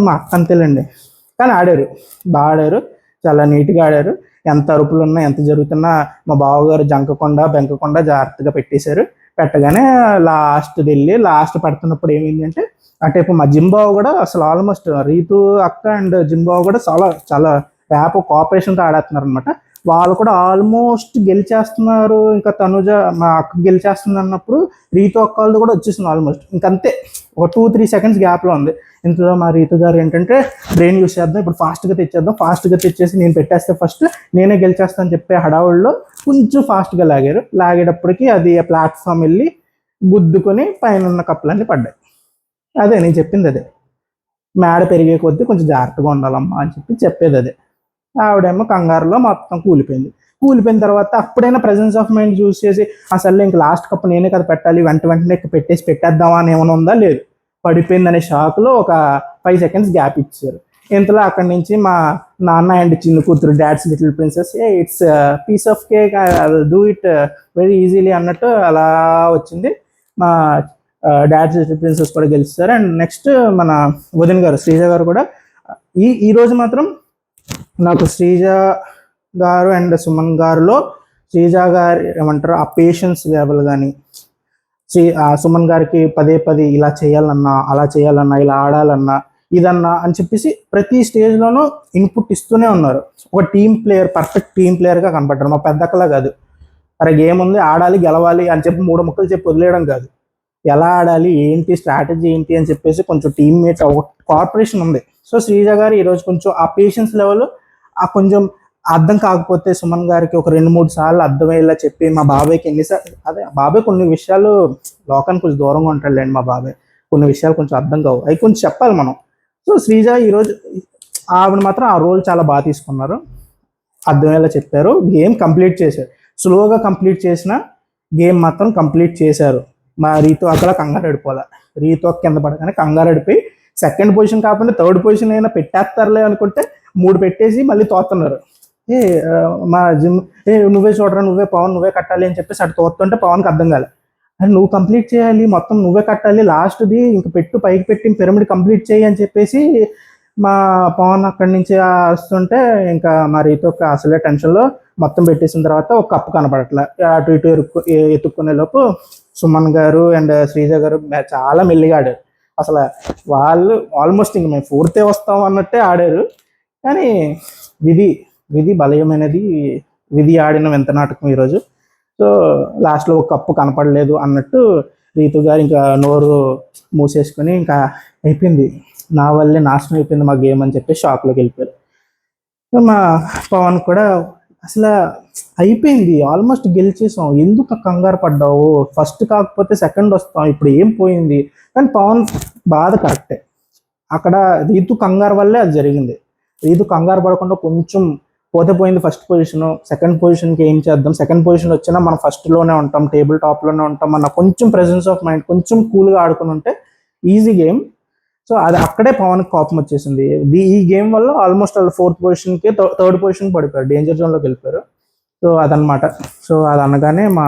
మా అక్క అంతేలేండి, కానీ ఆడారు, బాగా ఆడారు, చాలా నీట్గా ఆడారు. ఎంత అరుపులు ఉన్నా ఎంత జరుగుతున్నా మా బావగారు బెంకకుండా జాగ్రత్తగా పెట్టేశారు. పెట్టగానే లాస్ట్ పడుతున్నప్పుడు ఏమైందంటే అటేపు మా జింబాబు కూడా అసలు ఆల్మోస్ట్ రీతు అక్క అండ్ జింబాబు కూడా చాలా ర్యాప్ కోఆపరేషన్తో ఆడేస్తున్నారు అనమాట. వాళ్ళు కూడా ఆల్మోస్ట్ గెలిచేస్తున్నారు. ఇంకా తనుజ మా అక్క గెలిచేస్తుంది అన్నప్పుడు రీతు అక్క వాళ్ళు కూడా వచ్చేసింది ఆల్మోస్ట్. ఇంకంతే ఒక 2-3 సెకండ్స్ గ్యాప్లో ఉంది. ఇంట్లో మా రీతు గారు ఏంటంటే బ్రెయిన్ యూస్ చేద్దాం, ఇప్పుడు ఫాస్ట్గా తెచ్చేసి నేను పెట్టేస్తే ఫస్ట్ నేనే గెలిచేస్తాను అని చెప్పే హడావుల్లో కొంచెం ఫాస్ట్గా లాగేటప్పటికి అది ప్లాట్ఫామ్ వెళ్ళి గుద్దుకొని పైన ఉన్న కప్పులన్నీ పడ్డాయి. అదే నేను చెప్పింది, అదే మేడ పెరిగే కొద్దీ కొంచెం జాగ్రత్తగా ఉండాలమ్మా అని చెప్పేది అదే. ఆవిడేమో కంగారులో మొత్తం కూలిపోయిన తర్వాత అప్పుడైనా ప్రెజెన్స్ ఆఫ్ మైండ్ చూస్ చేసి అసలు ఇంక లాస్ట్ కప్ నేనే కదా పెట్టాలి, వెంటనే పెట్టేద్దామా అని ఏమైనా ఉందా, లేదు, పడిపోయిందనే షాక్లో ఒక 5 సెకండ్స్ గ్యాప్ ఇచ్చారు. ఇంతలో అక్కడి నుంచి మా నాన్న అండ్ చిన్న కూతురు dad's little princess it's piece of cake, do it very easily అన్నట్టు అలా వచ్చింది. మా డాడ్స్ లిటిల్ ప్రిన్సెస్ కూడా గెలుస్తారు. అండ్ నెక్స్ట్ మన వదిన గారు శ్రీజ గారు కూడా ఈ రోజు మాత్రం నాకు శ్రీజ గారు అండ్ సుమన్ గారులో శ్రీజ గారు ఏమంటారు ఆ పేషెన్స్ లెవెల్ కానీ సుమన్ గారికి పదే ఇలా చేయాలన్నా అలా చేయాలన్నా ఇలా ఆడాలన్నా ఇదన్నా అని చెప్పేసి ప్రతి స్టేజ్లోనూ ఇన్పుట్ ఇస్తూనే ఉన్నారు. ఒక పర్ఫెక్ట్ టీమ్ ప్లేయర్గా కనపడ్డారు. మా పెద్దక్కలా కాదు, అరే గేమ్ ఉంది ఆడాలి గెలవాలి అని చెప్పి 3 ముక్కలు చెప్పి వదిలేయడం కాదు, ఎలా ఆడాలి, ఏంటి స్ట్రాటజీ ఏంటి అని చెప్పేసి కొంచెం టీమ్మేట్ కోఆపరేషన్ ఉంది. సో శ్రీజ గారు ఈరోజు కొంచెం ఆ పేషెన్స్ లెవెల్ ఆ కొంచెం అర్థం కాకపోతే సుమన్ గారికి ఒక 2-3 సార్లు అర్థమయ్యేలా చెప్పి, మా బాబాయ్కి ఎన్నిసార్లు అదే బాబాయ్ కొన్ని విషయాలు లోకానికి కొంచెం దూరంగా ఉంటాడులేండి. మా బాబాయ్ కొన్ని విషయాలు కొంచెం అర్థం కావు, అవి కొంచెం చెప్పాలి మనం. సో శ్రీజ ఈరోజు ఆవిడ మాత్రం ఆ రోల్ చాలా బాగా తీసుకున్నారు, అర్థమయ్యేలా చెప్పారు, గేమ్ కంప్లీట్ చేశారు. స్లోగా కంప్లీట్ చేసిన గేమ్ మాత్రం కంప్లీట్ చేశారు. మా రీతు అక్కడ కంగారు అడిపోలే, రీతు కింద పడగానే కంగారు అడిపోయి సెకండ్ పొజిషన్ కాకుండా థర్డ్ పొజిషన్ అయినా పెట్టేస్తారులే అనుకుంటే 3 పెట్టేసి మళ్ళీ తోస్తున్నారు. ఏ మా జిమ్ నువ్వే చూడరా, నువ్వే పవన్ నువ్వే కట్టాలి అని చెప్పేసి అటు తోస్తుంటే పవన్కి అర్థం కాలే. అని నువ్వు కంప్లీట్ చేయాలి, మొత్తం నువ్వే కట్టాలి, లాస్ట్ది ఇంక పెట్టు, పైకి పెట్టి పిరమిడ్ కంప్లీట్ చేయి అని చెప్పేసి మా పవన్ అక్కడి నుంచి వస్తుంటే ఇంకా మా రీతు అసలే టెన్షన్లో మొత్తం పెట్టేసిన తర్వాత ఒక కప్పు కనపడట్లే. అటు ఇటు ఎత్తుక్కునే లోపు సుమన్ గారు అండ్ శ్రీజ గారు చాలా మెల్లిగా ఆడారు. అసలు వాళ్ళు ఆల్మోస్ట్ ఇంక మేము 4th వస్తాం అన్నట్టే ఆడారు. కానీ విధి విధి బలయమైనది, విధి ఆడిన వింత నాటకం ఈరోజు. సో లాస్ట్లో ఒక కప్పు కనపడలేదు అన్నట్టు రీతు గారు ఇంకా నోరు మూసేసుకొని ఇంకా అయిపోయింది, నా వల్లే నాశనం అయిపోయింది మా గేమ్ అని చెప్పి షాక్లోకి వెళ్ళిపోయారు. మా పవన్ కూడా అసలు అయిపోయింది, ఆల్మోస్ట్ గెలిచేసాం, ఎందుకు కంగారు పడ్డావు, ఫస్ట్ కాకపోతే సెకండ్ వస్తాం, ఇప్పుడు ఏం పోయింది. కానీ పవన్ బాధ కరెక్టే, అక్కడ రీతు కంగారు వల్లే అది జరిగింది. రీతు కంగారు పడకుండా కొంచెం పోతే పోయింది ఫస్ట్ పొజిషన్, సెకండ్ పొజిషన్కి ఏం చేద్దాం, సెకండ్ పొజిషన్ వచ్చినా మనం ఫస్ట్లోనే ఉంటాం, టేబుల్ టాప్లోనే ఉంటాం అన్న కొంచెం ప్రెజెన్స్ ఆఫ్ మైండ్, కొంచెం కూల్గా ఆడుకుని ఉంటే ఈజీ గేమ్. సో అది అక్కడే పవన్కి కోపం వచ్చేసింది. ఈ గేమ్ వల్ల ఆల్మోస్ట్ వాళ్ళు 4th పొజిషన్కి 3rd పొజిషన్ పడిపోయారు, డేంజర్ జోన్లోకి వెళ్ళిపోయారు. సో అదనమాట. సో అది అనగానే మా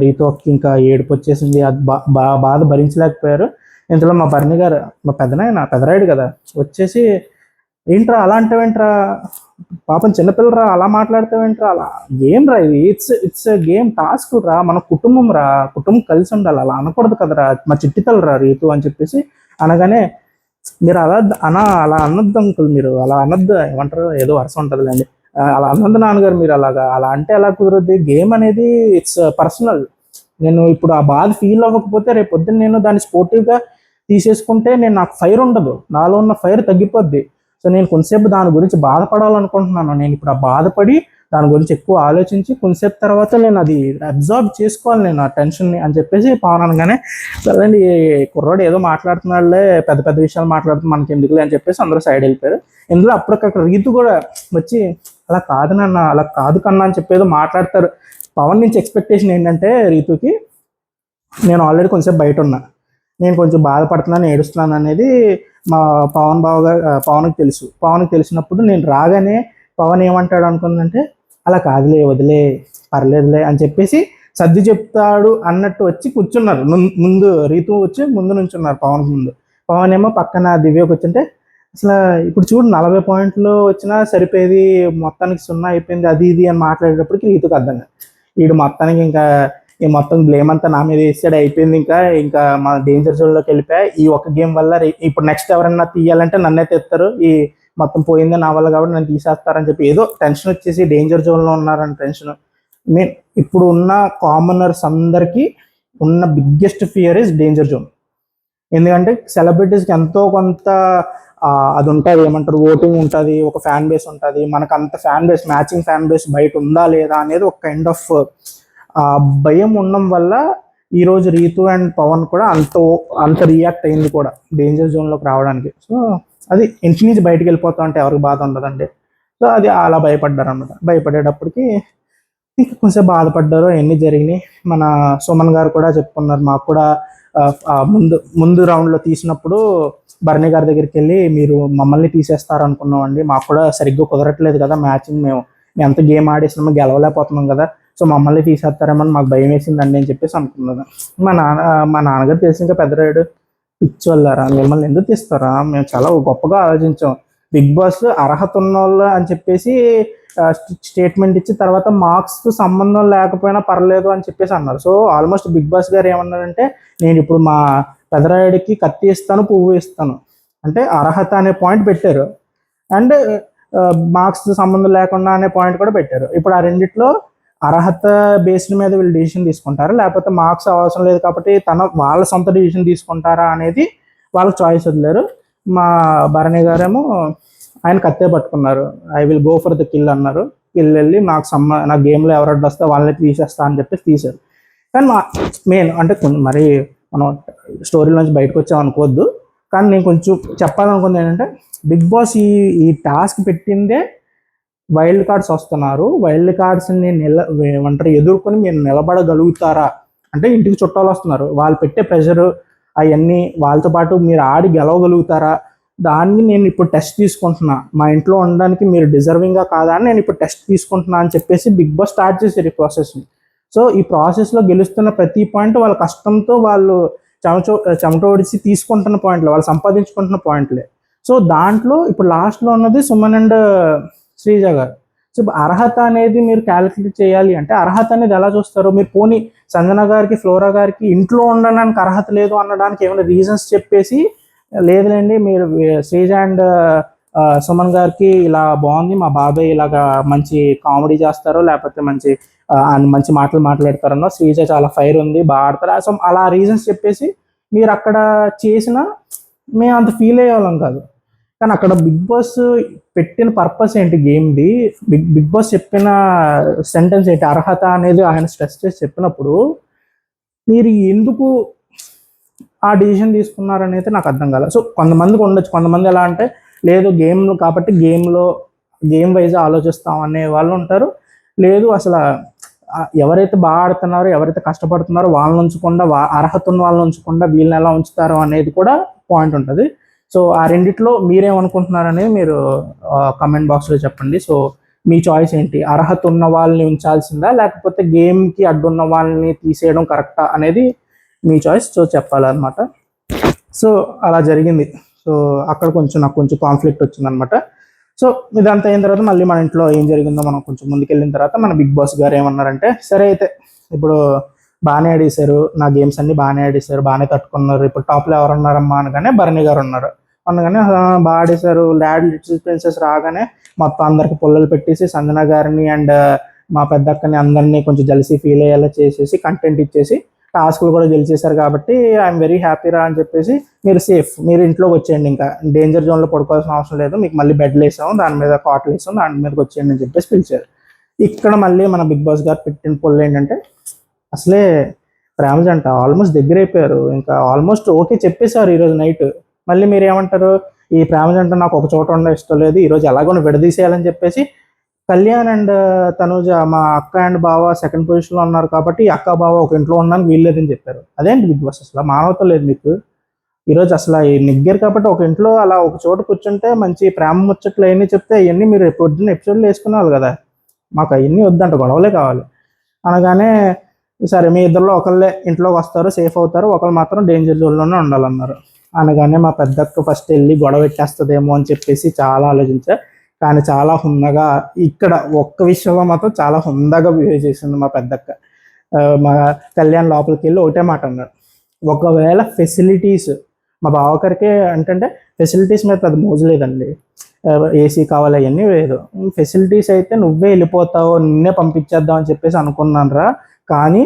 రీతోకి ఇంకా ఏడుపు వచ్చేసింది, అది బాధ భరించలేకపోయారు. ఇంతలో మా బర్ని గారు, మా పెదరాయుడు కదా, వచ్చేసి ఏంట్రా అలా అంటావేంట్రా, పాపం చిన్నపిల్లరా అలా మాట్లాడతావేంట్రా, అలా గేమ్ రా ఇది, ఇట్స్ గేమ్, టాస్క్ రా, మన కుటుంబం రా, కుటుంబం కలిసి ఉండాలి, అలా అనకూడదు కదరా, మా చిట్టితలరా రీతు అని చెప్పేసి అనగానే, మీరు అలా అనొద్దు అంకుల్, మీరు అలా అనొద్దు, ఏమంటారు ఏదో వరుస ఉంటుందిలేండి, అలా అనొద్దు నాన్నగారు, మీరు అలా అంటే ఎలా కుదరద్దు, గేమ్ అనేది ఇట్స్ పర్సనల్, నేను ఇప్పుడు ఆ బాధ ఫీల్ అవ్వకపోతే రేపు పొద్దున్న నేను దాన్ని స్పోర్టివ్గా తీసేసుకుంటే నాకు ఫైర్ ఉండదు, నాలో ఉన్న ఫైర్ తగ్గిపోద్ది. సో నేను కొంతసేపు దాని గురించి బాధపడాలనుకుంటున్నాను, నేను ఇప్పుడు ఆ బాధపడి దాని గురించి ఎక్కువ ఆలోచించి కొంతసేపు తర్వాత నేను అది అబ్జార్బ్ చేసుకోవాలి, నేను ఆ టెన్షన్ని అని చెప్పేసి పవన్ అనగానే, సరేండి కుర్రాడు ఏదో మాట్లాడుతున్నాడులే, పెద్ద పెద్ద విషయాలు మాట్లాడుతూ మనకి ఎందుకులే అని చెప్పేసి అందరూ సైడ్ వెళ్ళిపోయారు. ఇందులో అప్పటికక్కడ రీతు కూడా వచ్చి, అలా కాదు నాన్న, అలా కాదు కన్నా అని చెప్పేదో మాట్లాడతారు. పవన్ నుంచి ఎక్స్పెక్టేషన్ ఏంటంటే రీతుకి, నేను ఆల్రెడీ కొంచెంసేపు బయట ఉన్నా, నేను కొంచెం బాధపడుతున్నాను, ఏడుస్తున్నాను అనేది మా పవన్కి తెలుసు. పవన్కి తెలిసినప్పుడు నేను రాగానే పవన్ ఏమంటాడు అనుకుందంటే, అలా కాదులే, వదిలే, పర్లేదులే అని చెప్పేసి సర్ది చెప్తాడు అన్నట్టు వచ్చి కూర్చున్నారు ముందు. రీతు వచ్చి ముందు నుంచి ఉన్నారు పవన్కి ముందు, పవన్ ఏమో పక్కన దివ్యకి వచ్చింటే, అసలు ఇప్పుడు చూడు 40 పాయింట్లు వచ్చినా సరిపోయేది, మొత్తానికి 0 అయిపోయింది, అది ఇది అని మాట్లాడేటప్పటికి రీతుకు అర్థం కాదు, వీడు మొత్తానికి ఇంకా ఈ మొత్తం బ్లేమ్ అంతా నా మీద వేసాడు, అయిపోయింది, ఇంకా మా డేంజర్ జోన్లోకి వెళ్ళిపోయా, ఈ ఒక గేమ్ వల్ల ఇప్పుడు నెక్స్ట్ ఎవరన్నా తీయాలంటే నన్నే తెస్తారు, ఈ మొత్తం పోయింది నా వల్ల కాబట్టి నన్ను తీసేస్తారని చెప్పి ఏదో టెన్షన్ వచ్చేసి డేంజర్ జోన్లో ఉన్నారని టెన్షన్. ఇప్పుడు ఉన్న కామనర్స్ అందరికీ ఉన్న biggest fear is danger zone. ఎందుకంటే సెలబ్రిటీస్కి ఎంతో కొంత అది ఉంటుంది, ఏమంటారు, ఓటింగ్ ఉంటుంది, ఒక ఫ్యాన్ బేస్ ఉంటుంది, మనకు అంత fan base, matching fan base బయట ఉందా లేదా అనేది ఒక కైండ్ ఆఫ్ భయం ఉండడం వల్ల ఈరోజు రీతు అండ్ పవన్ కూడా అంత రియాక్ట్ అయింది కూడా డేంజర్ జోన్లోకి రావడానికి. సో అది ఇంటి నుంచి బయటకు వెళ్ళిపోతా అంటే ఎవరికి బాధ ఉండదండి. సో అది అలా భయపడ్డారు అనమాట. భయపడేటప్పటికి ఇంకా కొంచెం బాధపడ్డారు, ఎన్ని జరిగినాయి. మన సుమన్ గారు కూడా చెప్పుకున్నారు, మాకు కూడా ముందు రౌండ్లో తీసినప్పుడు బర్నీ గారి దగ్గరికి వెళ్ళి, మీరు మమ్మల్ని తీసేస్తారు అనుకున్నామండి, మాకు కూడా సరిగ్గా కుదరట్లేదు కదా మ్యాచింగ్, మేము ఎంత గేమ్ ఆడేసినామో గెలవలేకపోతున్నాం కదా, సో మమ్మల్ని తీసేస్తారేమని మాకు భయం వేసిందండి అని చెప్పేసి అనుకున్నాను. మా నాన్నగారు తెలిసి ఇంకా పెద్దరాయుడు, పిచ్చోళ్ళారా, మిమ్మల్ని ఎందుకు తీస్తారా, మేము చాలా గొప్పగా ఆలోచించాం, బిగ్ బాస్ అర్హత ఉన్నోళ్ళు అని చెప్పేసి స్టేట్మెంట్ ఇచ్చి తర్వాత మార్క్స్తో సంబంధం లేకపోయినా పర్లేదు అని చెప్పేసి అన్నారు. సో ఆల్మోస్ట్ బిగ్ బాస్ గారు ఏమన్నారంటే, నేను ఇప్పుడు మా పెదరాయుడికి కత్తి ఇస్తాను, పువ్వు ఇస్తాను అంటే అర్హత అనే పాయింట్ పెట్టారు, అండ్ మార్క్స్తో సంబంధం లేకుండా అనే పాయింట్ కూడా పెట్టారు. ఇప్పుడు ఆ రెండిట్లో అర్హత బేస్డ్ మీద వీళ్ళు డిసిషన్ తీసుకుంటారా, లేకపోతే మార్క్స్ అవసరం లేదు కాబట్టి వాళ్ళ సొంత డిసిషన్ తీసుకుంటారా అనేది వాళ్ళకి చాయిస్ వదిలేరు. మా భరణి గారేమో ఆయన కత్తే పట్టుకున్నారు. I will go for the kill అన్నారు. కిల్ వెళ్ళి నా గేమ్లో ఎవరు అడ్డు వస్తే వాళ్ళని తీసేస్తా అని చెప్పేసి తీశారు. కానీ మెయిన్ అంటే మరి మనం స్టోరీ నుంచి బయటకు వచ్చాం అనుకోవద్దు, కానీ నేను కొంచెం చెప్పాలనుకుంది ఏంటంటే బిగ్ బాస్ ఈ టాస్క్ పెట్టిందే వైల్డ్ కార్డ్స్ వస్తున్నారు, వైల్డ్ కార్డ్స్ని ఎదుర్కొని మీరు నిలబడగలుగుతారా అంటే ఇంటికి చుట్టాలు వస్తున్నారు, వాళ్ళు పెట్టే ప్రెషర్ అవన్నీ వాళ్ళతో పాటు మీరు ఆడి గెలవగలుగుతారా, దాన్ని నేను ఇప్పుడు టెస్ట్ తీసుకుంటున్నా, మా ఇంట్లో ఉండడానికి మీరు డిజర్వింగ్గా కాదా అని నేను ఇప్పుడు టెస్ట్ తీసుకుంటున్నా అని చెప్పేసి బిగ్ బాస్ స్టార్ట్ చేశారు ఈ ప్రాసెస్ని. సో ఈ ప్రాసెస్లో గెలుస్తున్న ప్రతి పాయింట్ వాళ్ళ కష్టంతో వాళ్ళు చెమట ఓడిచి తీసుకుంటున్న పాయింట్లే, వాళ్ళు సంపాదించుకుంటున్న పాయింట్లే. సో దాంట్లో ఇప్పుడు లాస్ట్లో ఉన్నది సుమన్ అండ్ శ్రీజ గారు. సో అర్హత అనేది మీరు క్యాలిక్యులేట్ చేయాలి అంటే అర్హత అనేది ఎలా చూస్తారు మీరు? పోనీ సంజన గారికి ఫ్లోరా గారికి ఇంట్లో ఉండడానికి అర్హత లేదు అనడానికి ఏమైనా రీజన్స్ చెప్పేసి లేదులేండి మీరు శ్రీజ అండ్ సుమన్ గారికి ఇలా బాగుంది, మా బాబాయ్ ఇలాగా మంచి కామెడీ చేస్తారు, లేకపోతే మంచి మాటలు మాట్లాడతారన్నో, శ్రీజ చాలా ఫైర్ ఉంది బాగా ఆడతారు, సో అలా రీజన్స్ చెప్పేసి మీరు అక్కడ చేసిన మేము అంత ఫీల్ అయ్యేవాళ్ళం కాదు. కానీ అక్కడ బిగ్ బాస్ పెట్టిన పర్పస్ ఏంటి గేమ్ది, బిగ్ బాస్ చెప్పిన సెంటెన్స్ ఏంటి, అర్హత అనేది ఆయన స్ట్రెస్ చేసి చెప్పినప్పుడు మీరు ఎందుకు ఆ డిసిషన్ తీసుకున్నారనేది నాకు అర్థం కాలేదు. సో కొంతమందికి ఉండొచ్చు, కొంతమంది ఎలా అంటే లేదు గేమ్ కాబట్టి గేమ్ వైజ్ ఆలోచిస్తాం అనే వాళ్ళు ఉంటారు. లేదు అసలు ఎవరైతే బాగా ఆడుతున్నారో ఎవరైతే కష్టపడుతున్నారో వాళ్ళని ఉంచకుండా అర్హత ఉన్న వాళ్ళని ఉంచకుండా వీళ్ళని ఎలా ఉంచుతారో అనేది కూడా పాయింట్ ఉంటుంది. సో ఆ రెండిట్లో మీరేమనుకుంటున్నారనేది మీరు కమెంట్ బాక్స్లో చెప్పండి. సో మీ చాయిస్ ఏంటి, అర్హత ఉన్న వాళ్ళని ఉంచాల్సిందా లేకపోతే గేమ్కి అడ్డున్న వాళ్ళని తీసేయడం కరెక్టా అనేది మీ చాయిస్. సో చెప్పాలన్నమాట. సో అలా జరిగింది. సో అక్కడ నాకు కొంచెం కాన్ఫ్లిక్ట్ వచ్చిందనమాట. సో ఇదంతా అయిన తర్వాత మళ్ళీ మన ఇంట్లో ఏం జరిగిందో మనం కొంచెం ముందుకెళ్ళిన తర్వాత మన బిగ్ బాస్ గారు ఏమన్నారంటే, సరే అయితే ఇప్పుడు బాగానే ఆడేశారు, నా గేమ్స్ అన్ని బాగానే ఆడేశారు, బాగానే తట్టుకున్నారు, ఇప్పుడు టాప్లో ఎవరు ఉన్నారమ్మా అనగానే భరణి గారు ఉన్నారు. అనగానే బాగా ఆడేశారు, ల్యాడ్ లిటిల్ ప్రిన్సెస్ రాగానే మొత్తం అందరికి పుల్లలు పెట్టేసి సంజన గారిని అండ్ మా పెద్దక్కని అందరినీ కొంచెం జలసి ఫీల్ అయ్యేలా చేసేసి కంటెంట్ ఇచ్చేసి టాస్క్లు కూడా గెలిచేశారు కాబట్టి ఐఎమ్ వెరీ హ్యాపీ రా అని చెప్పేసి మీరు సేఫ్, మీరు ఇంట్లోకి వచ్చేయండి, ఇంకా డేంజర్ జోన్లో పడుకోవాల్సిన అవసరం లేదు, మీకు మళ్ళీ బెడ్లు వేసాము, దాని మీద కాట్లు వేసాము, దాని మీదకి వచ్చేయండి అని చెప్పేసి పిలిచారు. ఇక్కడ మళ్ళీ మన బిగ్ బాస్ గారు పెట్టిన పొల్లు ఏంటంటే అసలే ప్రేమ జంట ఆల్మోస్ట్ దగ్గర అయిపోయారు, ఇంకా ఆల్మోస్ట్ ఓకే చెప్పేశారు ఈరోజు నైట్. మళ్ళీ మీరు ఏమంటారు, ఈ ప్రేమ జంట నాకు ఒక చోట ఉండడం ఇష్టం లేదు, ఈరోజు ఎలాగో విడదీసేయాలని చెప్పేసి కళ్యాణ్ అండ్ తనుజ మా అక్క అండ్ బావ సెకండ్ పొజిషన్లో ఉన్నారు కాబట్టి అక్క బావ ఒక ఇంట్లో ఉండడానికి వీల్లేదని చెప్పారు. అదేంటి బిగ్ బాస్ అసలు మానవత లేదు మీకు ఈరోజు అసలు ఈ నిగ్గారు కాబట్టి ఒక ఇంట్లో అలా ఒక చోట కూర్చుంటే మంచి ప్రేమ ముచ్చట్లు అవన్నీ చెప్తే అవన్నీ మీరు పొద్దున్న ఎపిసోడ్లో వేసుకునేవాళ్ళు కదా, మాకు అవన్నీ వద్దంట, గొడవలే కావాలి అనగానే సరే మీ ఇద్దరిలో ఒకళ్ళే ఇంట్లోకి వస్తారు, సేఫ్ అవుతారు, ఒకళ్ళు మాత్రం డేంజర్ జోన్లోనే ఉండాలన్నారు. అనగానే మా పెద్దక్క ఫస్ట్ వెళ్ళి గొడవ పెట్టేస్తుందేమో అని చెప్పేసి చాలా ఆలోచించా, కానీ చాలా హుందగా ఇక్కడ ఒక్క విషయంలో మాత్రం చాలా హుందగా బిహేవ్ చేసింది మా పెద్దక్క. మా కళ్యాణ్ లోపలికి వెళ్ళి ఒకటే మాట అన్నాడు, ఒకవేళ ఫెసిలిటీస్ మా బావగారికి అంటే ఫెసిలిటీస్ మీద పెద్ద మోజు లేదండి, ఏసీ కావాలి అవన్నీ లేదు, ఫెసిలిటీస్ అయితే నువ్వే వెళ్ళిపోతావు నిన్నే పంపించేద్దాం అని చెప్పేసి అనుకున్నాను రా, కానీ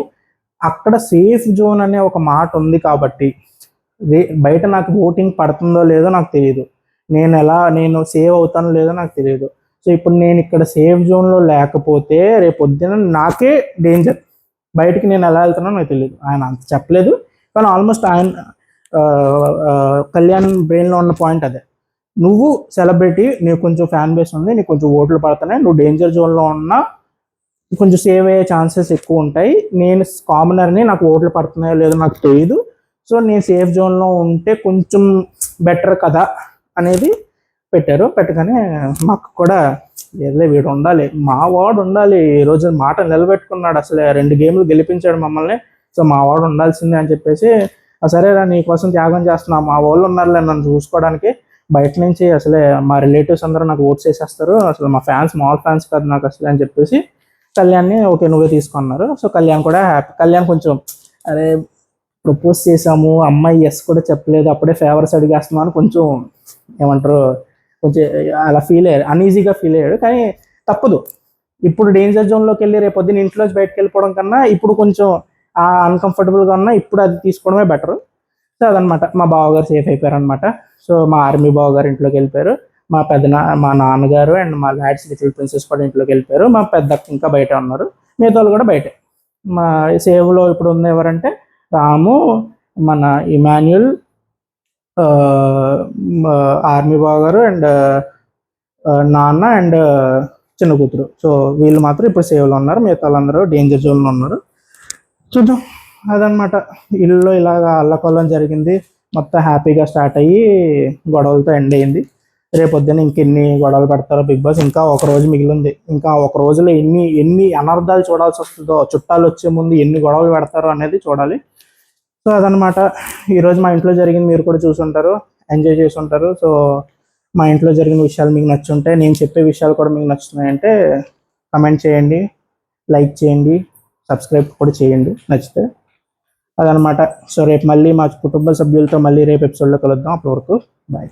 అక్కడ సేఫ్ జోన్ అనే ఒక మాట ఉంది కాబట్టి బయట నాకు ఓటింగ్ పడుతుందో లేదో నాకు తెలియదు, నేను సేవ్ అవుతానో లేదో నాకు తెలియదు, సో ఇప్పుడు నేను ఇక్కడ సేఫ్ జోన్లో లేకపోతే రేపు పొద్దున నాకే డేంజర్, బయటికి నేను ఎలా వెళ్తానో నాకు తెలియదు. ఆయన అంత చెప్పలేదు, కానీ ఆల్మోస్ట్ ఆయన కళ్యాణ్ బ్రెయిన్లో ఉన్న పాయింట్ అదే, నువ్వు సెలబ్రిటీ, నీకు కొంచెం ఫ్యాన్ బేస్ ఉంది, నీకు కొంచెం ఓట్లు పడుతున్నాయి, నువ్వు డేంజర్ జోన్లో ఉన్నా కొంచెం సేవ్ అయ్యే ఛాన్సెస్ ఎక్కువ ఉంటాయి, నేను కామనర్ని, నాకు ఓట్లు పడుతున్నాయో లేదో నాకు తెలియదు, సో నేను సేఫ్ జోన్లో ఉంటే కొంచెం బెటర్ కదా అనేది పెట్టారు. పెట్టగానే మాకు కూడా ఏదో వీడు ఉండాలి, మా వాడు ఉండాలి, ఈరోజు మాట నిలబెట్టుకున్నాడు, అసలు 2 గేమ్లు గెలిపించాడు మమ్మల్ని, సో మా వాడు ఉండాల్సిందే అని చెప్పేసి సరేరా నీకోసం త్యాగం చేస్తున్నా, మా వాళ్ళు ఉన్నారులే నన్ను చూసుకోవడానికి, బయట నుంచి అసలే మా రిలేటివ్స్ అందరూ నాకు ఓట్స్ వేసేస్తారు, అసలు మా ఫ్యాన్స్ మాల్ ఫ్యాన్స్ కాదు నాకు అసలు అని చెప్పేసి కళ్యాణ్ని ఓకే నువ్వే తీసుకున్నారు. సో కళ్యాణ్ కూడా హ్యాపీ, కళ్యాణ్ కొంచెం అరే ప్రపోజ్ చేసాము అమ్మాయి ఎస్ కూడా చెప్పలేదు అప్పుడే ఫేవర్స్ అడిగేస్తున్నాను కొంచెం ఏమంటారు కొంచెం అలా ఫీల్ అయ్యాడు, అన్ఈజీగా ఫీల్ అయ్యాడు, కానీ తప్పదు ఇప్పుడు డేంజర్ జోన్లోకి వెళ్ళి రేపు పొద్దున్న ఇంట్లోంచి బయటకు వెళ్ళిపోవడం కన్నా ఇప్పుడు కొంచెం అన్కంఫర్టబుల్గా ఉన్నా ఇప్పుడు అది తీసుకోవడమే బెటర్. సో అదనమాట, మా బావగారు సేఫ్ అయిపోయారు అనమాట. సో మా ఆర్మీ బావగారు ఇంట్లోకి వెళ్ళిపోయారు, మా నాన్నగారు అండ్ మా డాడ్స్ లిటిల్ ప్రిన్సెస్ కూడా ఇంట్లోకి వెళ్ళిపోయారు, మా పెద్దక్క ఇంకా బయట ఉన్నారు, మిగతా వాళ్ళు కూడా బయటే. మా సేవ్లో ఇప్పుడు ఉంది ఎవరంటే రాము, మన ఇమాన్యుల్, ఆర్మీ బావగారు అండ్ నాన్న అండ్ చిన్న కూతురు. సో వీళ్ళు మాత్రం ఇప్పుడు సేవ్లో ఉన్నారు, మిగతా వాళ్ళందరూ డేంజర్ జోన్లో ఉన్నారు. చూద్దాం, అదనమాట. ఇల్లు ఇలాగ అల్లకొల్లం జరిగింది, మొత్తం హ్యాపీగా స్టార్ట్ అయ్యి గొడవలతో ఎండ్ అయింది. రేపొద్దున ఇంకెన్ని గొడవలు పెడతారో బిగ్ బాస్. ఇంకా ఒక రోజు మిగిలింది, ఇంకా ఒక రోజులో ఎన్ని ఎన్ని అనర్థాలు చూడాల్సి వస్తుందో, చుట్టాలు వచ్చే ముందు ఎన్ని గొడవలు పెడతారో అనేది చూడాలి. సో అదనమాట ఈరోజు మా ఇంట్లో జరిగింది. మీరు కూడా చూసుంటారు, ఎంజాయ్ చేసి ఉంటారు. సో మా ఇంట్లో జరిగిన విషయాలు మీకు నచ్చుంటే, నేను చెప్పే విషయాలు కూడా మీకు నచ్చుతున్నాయంటే కమెంట్ చేయండి, లైక్ చేయండి, సబ్స్క్రైబ్ కూడా చేయండి నచ్చితే. అదనమాట. సో రేపు మళ్ళీ మా కుటుంబ సభ్యులతో మళ్ళీ రేపు ఎపిసోడ్లో కలుద్దాం. అప్పటి వరకు బాయ్.